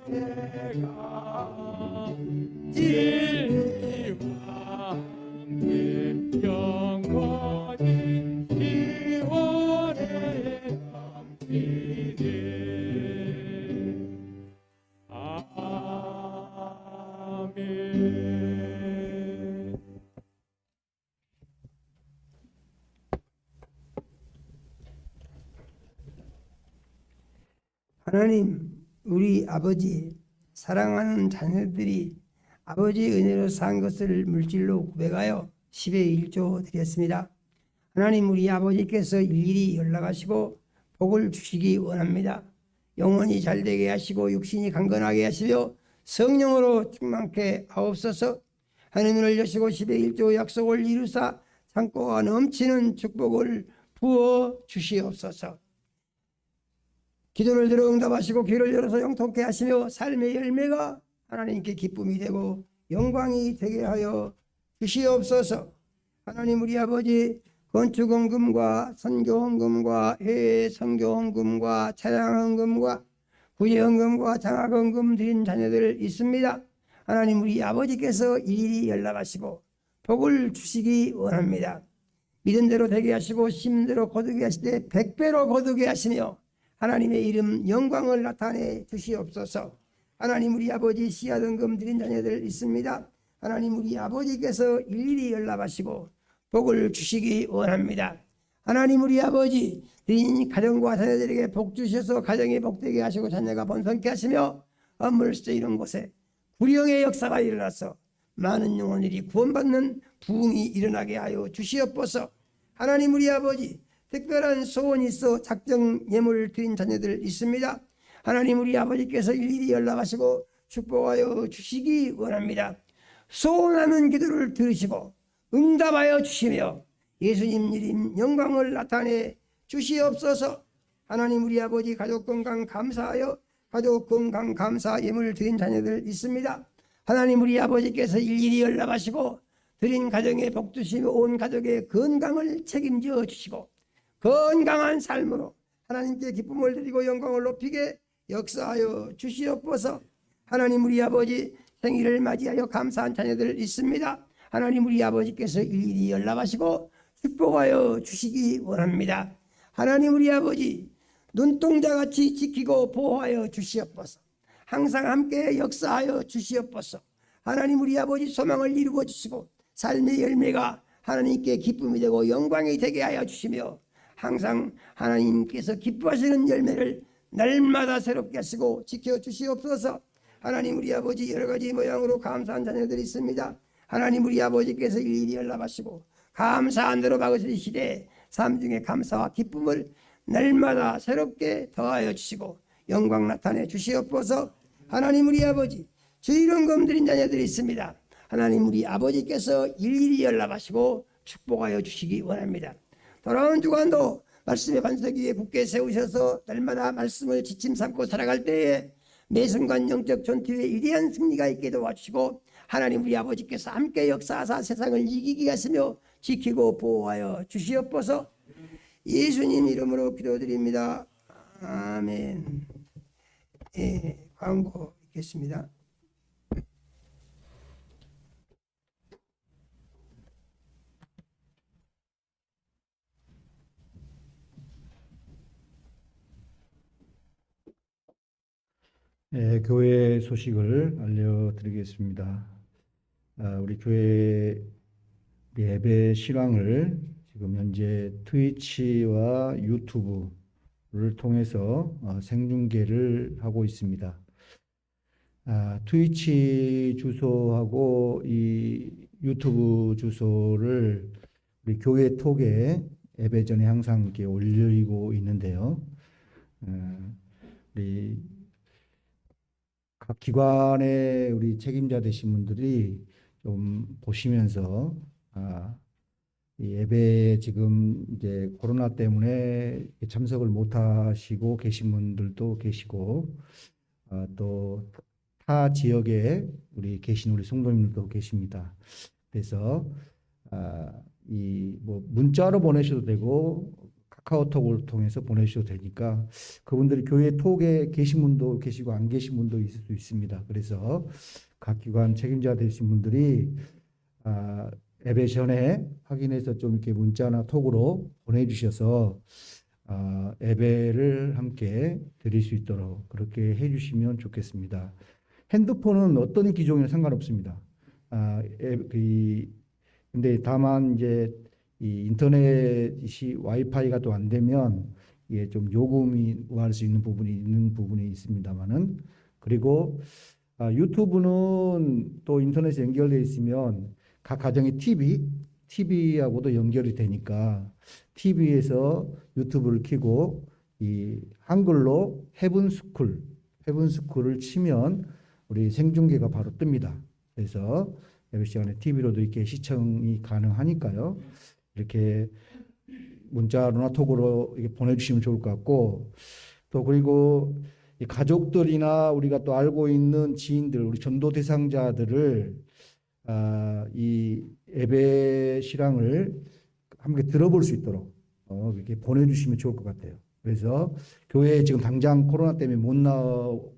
내가 진리와 함께 영원히 기원에 넘기네. 아멘. 하나님 우리 아버지, 사랑하는 자녀들이 아버지의 은혜로 산 것을 물질로 고백하여 10의 1조 드렸습니다. 하나님 우리 아버지께서 일일이 연락하시고 복을 주시기 원합니다. 영혼이 잘되게 하시고 육신이 강건하게 하시며 성령으로 충만케 하옵소서. 하늘을 여시고 10의 1조 약속을 이루사 창고가 넘치는 축복을 부어 주시옵소서. 기도를 들어 응답하시고 귀를 열어서 영통케 하시며 삶의 열매가 하나님께 기쁨이 되고 영광이 되게 하여 주시옵소서. 하나님 우리 아버지, 건축헌금과 선교헌금과 해외 선교헌금과 차량헌금과 구제헌금과 장학헌금 드린 자녀들 있습니다. 하나님 우리 아버지께서 일일이 연락하시고 복을 주시기 원합니다. 믿음대로 되게 하시고 심대로 거두게 하시되 100배로 거두게 하시며 하나님의 이름 영광을 나타내 주시옵소서. 하나님 우리 아버지 씨앗헌금 드린 자녀들 있습니다. 하나님 우리 아버지께서 일일이 연락하시고 복을 주시기 원합니다. 하나님 우리 아버지 드린 가정과 자녀들에게 복 주셔서 가정이 복되게 하시고 자녀가 번성케 하시며 업무를 쓰이는 곳에 구령의 역사가 일어나서 많은 영혼들이 구원받는 부흥이 일어나게 하여 주시옵소서. 하나님 우리 아버지 특별한 소원이 있어 작정 예물을 드린 자녀들 있습니다. 하나님 우리 아버지께서 일일이 연락하시고 축복하여 주시기 원합니다. 소원하는 기도를 들으시고 응답하여 주시며 예수님 이름 영광을 나타내 주시옵소서. 하나님 우리 아버지 가족 건강 감사하여 가족 건강 감사 예물 드린 자녀들 있습니다. 하나님 우리 아버지께서 일일이 연락하시고 드린 가정에 복 주시며 온 가족의 건강을 책임져 주시고 건강한 삶으로 하나님께 기쁨을 드리고 영광을 높이게 역사하여 주시옵소서. 하나님 우리 아버지 생일을 맞이하여 감사한 자녀들 있습니다. 하나님 우리 아버지께서 일일이 연락하시고 축복하여 주시기 원합니다. 하나님 우리 아버지 눈동자같이 지키고 보호하여 주시옵소서. 항상 함께 역사하여 주시옵소서. 하나님 우리 아버지 소망을 이루어 주시고 삶의 열매가 하나님께 기쁨이 되고 영광이 되게 하여 주시며 항상 하나님께서 기뻐하시는 열매를 날마다 새롭게 하시고 지켜 주시옵소서. 하나님 우리 아버지 여러 가지 모양으로 감사한 자녀들이 있습니다. 하나님 우리 아버지께서 일일이 연락하시고 감사한 대로 박으시되 삶 중에 감사와 기쁨을 날마다 새롭게 더하여 주시고 영광 나타내 주시옵소서. 하나님 우리 아버지 주의로 검드린 자녀들이 있습니다. 하나님 우리 아버지께서 일일이 연락하시고 축복하여 주시기 원합니다. 돌아온 주간도 말씀의 반석 위에 굳게 세우셔서 날마다 말씀을 지침 삼고 살아갈 때에 매 순간 영적 전투에 위대한 승리가 있게 도와주시고 하나님 우리 아버지께서 함께 역사하사 세상을 이기게 하시며 지키고 보호하여 주시옵소서. 예수님 이름으로 기도드립니다. 아멘. 예, 광고 있겠습니다. 교회 소식을 알려드리겠습니다. 우리 교회 예배 실황을 지금 현재 트위치와 유튜브를 통해서 생중계를 하고 있습니다. 트위치 주소하고 이 유튜브 주소를 우리 교회 톡에 예배 전에 항상 이렇게 올리고 있는데요. 우리 각 기관의 우리 책임자 되신 분들이 좀 보시면서 이 예배에 지금 이제 코로나 때문에 참석을 못 하시고 계신 분들도 계시고 또 타 지역에 우리 계신 우리 성도님들도 계십니다. 그래서 이 뭐 문자로 보내셔도 되고 카카오톡을 통해서 보내셔도 되니까 그분들이 교회 톡에 계신 분도 계시고 안 계신 분도 있을 수 있습니다. 그래서 각 기관 책임자 되신 분들이 예배 전에 확인해서 좀 이렇게 문자나 톡으로 보내주셔서 예배를 함께 드릴 수 있도록 그렇게 해주시면 좋겠습니다. 핸드폰은 어떤 기종이나 상관없습니다. 근데 다만 이제 이 인터넷이 와이파이가 또 안 되면 이게 좀 요금이 우할 수 있는 부분이 있습니다만은 그리고 유튜브는 또 인터넷에 연결되어 있으면 각 가정의 TV하고도 연결이 되니까 TV에서 유튜브를 켜고 이 한글로 헤븐스쿨을 치면 우리 생중계가 바로 뜹니다. 그래서 예배 시간에 TV로도 이렇게 시청이 가능하니까요. 이렇게 문자로나 톡으로 이렇게 보내주시면 좋을 것 같고 또 그리고 이 가족들이나 우리가 또 알고 있는 지인들, 우리 전도 대상자들을 이 예배 실황을 함께 들어볼 수 있도록 이렇게 보내주시면 좋을 것 같아요. 그래서 교회에 지금 당장 코로나 때문에 못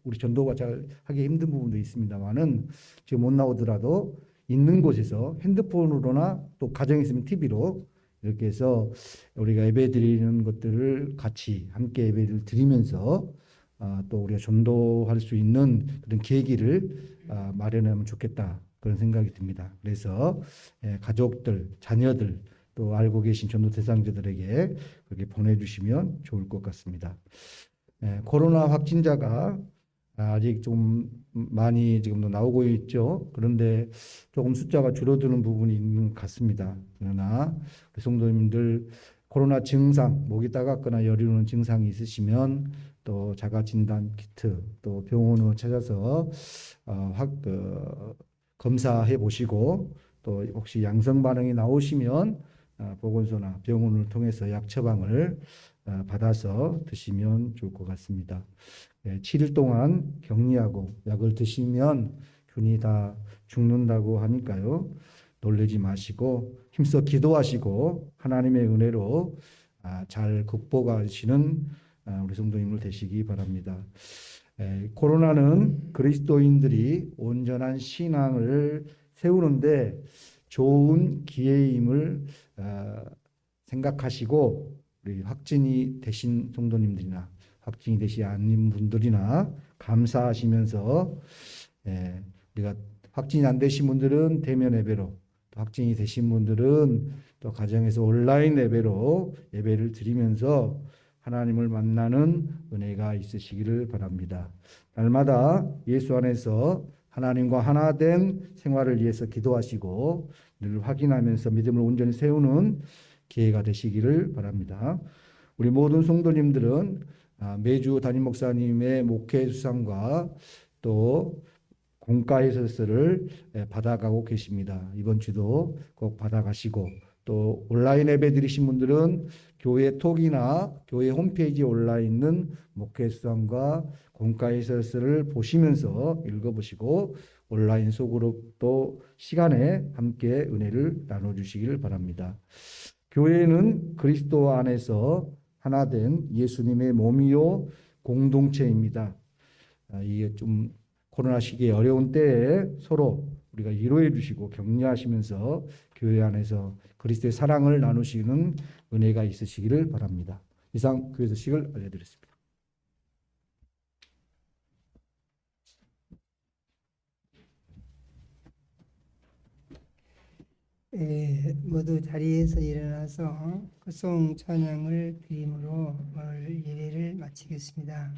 우리 전도가 잘 하기 힘든 부분도 있습니다만은 지금 못 나오더라도 있는 곳에서 핸드폰으로나 또 가정에 있으면 TV로 이렇게 해서 우리가 예배 드리는 것들을 같이 함께 예배를 드리면서 또 우리가 전도할 수 있는 그런 계기를 마련하면 좋겠다 그런 생각이 듭니다. 그래서 가족들, 자녀들 또 알고 계신 전도 대상자들에게 그렇게 보내주시면 좋을 것 같습니다. 코로나 확진자가 아직 좀 많이 지금도 나오고 있죠. 그런데 조금 숫자가 줄어드는 부분이 있는 것 같습니다. 그러나 우리 성도님들 코로나 증상, 목이 따갑거나 열이 오는 증상이 있으시면 또 자가 진단 키트 또 병원을 찾아서 검사해 보시고 또 혹시 양성 반응이 나오시면 보건소나 병원을 통해서 약 처방을 받아서 드시면 좋을 것 같습니다. 7일 동안 격리하고 약을 드시면 균이 다 죽는다고 하니까요. 놀라지 마시고 힘써 기도하시고 하나님의 은혜로 잘 극복하시는 우리 성도님들 되시기 바랍니다. 코로나는 그리스도인들이 온전한 신앙을 세우는데 좋은 기회임을 생각하시고 우리 확진이 되신 성도님들이나 확진이 되지 않는 분들이나 감사하시면서 우리가 확진이 안 되신 분들은 대면 예배로, 또 확진이 되신 분들은 또 가정에서 온라인 예배로 예배를 드리면서 하나님을 만나는 은혜가 있으시기를 바랍니다. 날마다 예수 안에서 하나님과 하나 된 생활을 위해서 기도하시고 늘 확인하면서 믿음을 온전히 세우는 기회가 되시기를 바랍니다. 우리 모든 성도님들은 매주 담임 목사님의 목회 수상과 또 공과 해설서를 받아가고 계십니다. 이번 주도 꼭 받아가시고 또 온라인 예배 드리신 분들은 교회 톡이나 교회 홈페이지에 올라 있는 목회 수상과 공과 해설서를 보시면서 읽어보시고 온라인 소그룹도 시간에 함께 은혜를 나눠주시기를 바랍니다. 교회는 그리스도 안에서 하나된 예수님의 몸이요 공동체입니다. 이게 좀 코로나 시기에 어려운 때에 서로 우리가 위로해 주시고 격려하시면서 교회 안에서 그리스도의 사랑을 나누시는 은혜가 있으시기를 바랍니다. 이상 교회 소식을 알려드렸습니다. 모두 자리에서 일어나서 구송 찬양을 드림으로 오늘 예배를 마치겠습니다.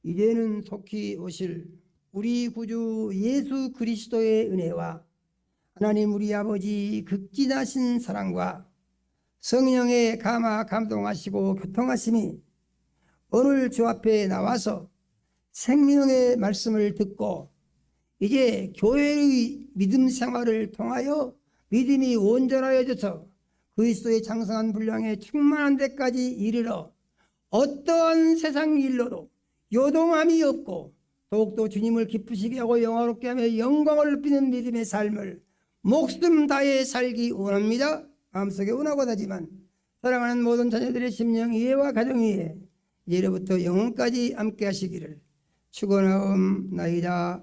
이제는 속히 오실 우리 구주 예수 그리스도의 은혜와 하나님 우리 아버지 극진하신 사랑과 성령의 감동하시고 교통하심이 오늘 주 앞에 나와서 생명의 말씀을 듣고 이제 교회의 믿음 생활을 통하여 믿음이 온전하여져서 그리스도의 장성한 분량에 충만한 데까지 이르러 어떠한 세상 일로도 요동함이 없고 더욱더 주님을 기쁘시게 하고 영화롭게 하며 영광을 높이는 믿음의 삶을 목숨 다해 살기 원합니다. 마음속에 원하고 하지만 사랑하는 모든 자녀들의 심령 이해와 가정 이해 이제로부터 영원까지 함께 하시기를 축원하옵나이다.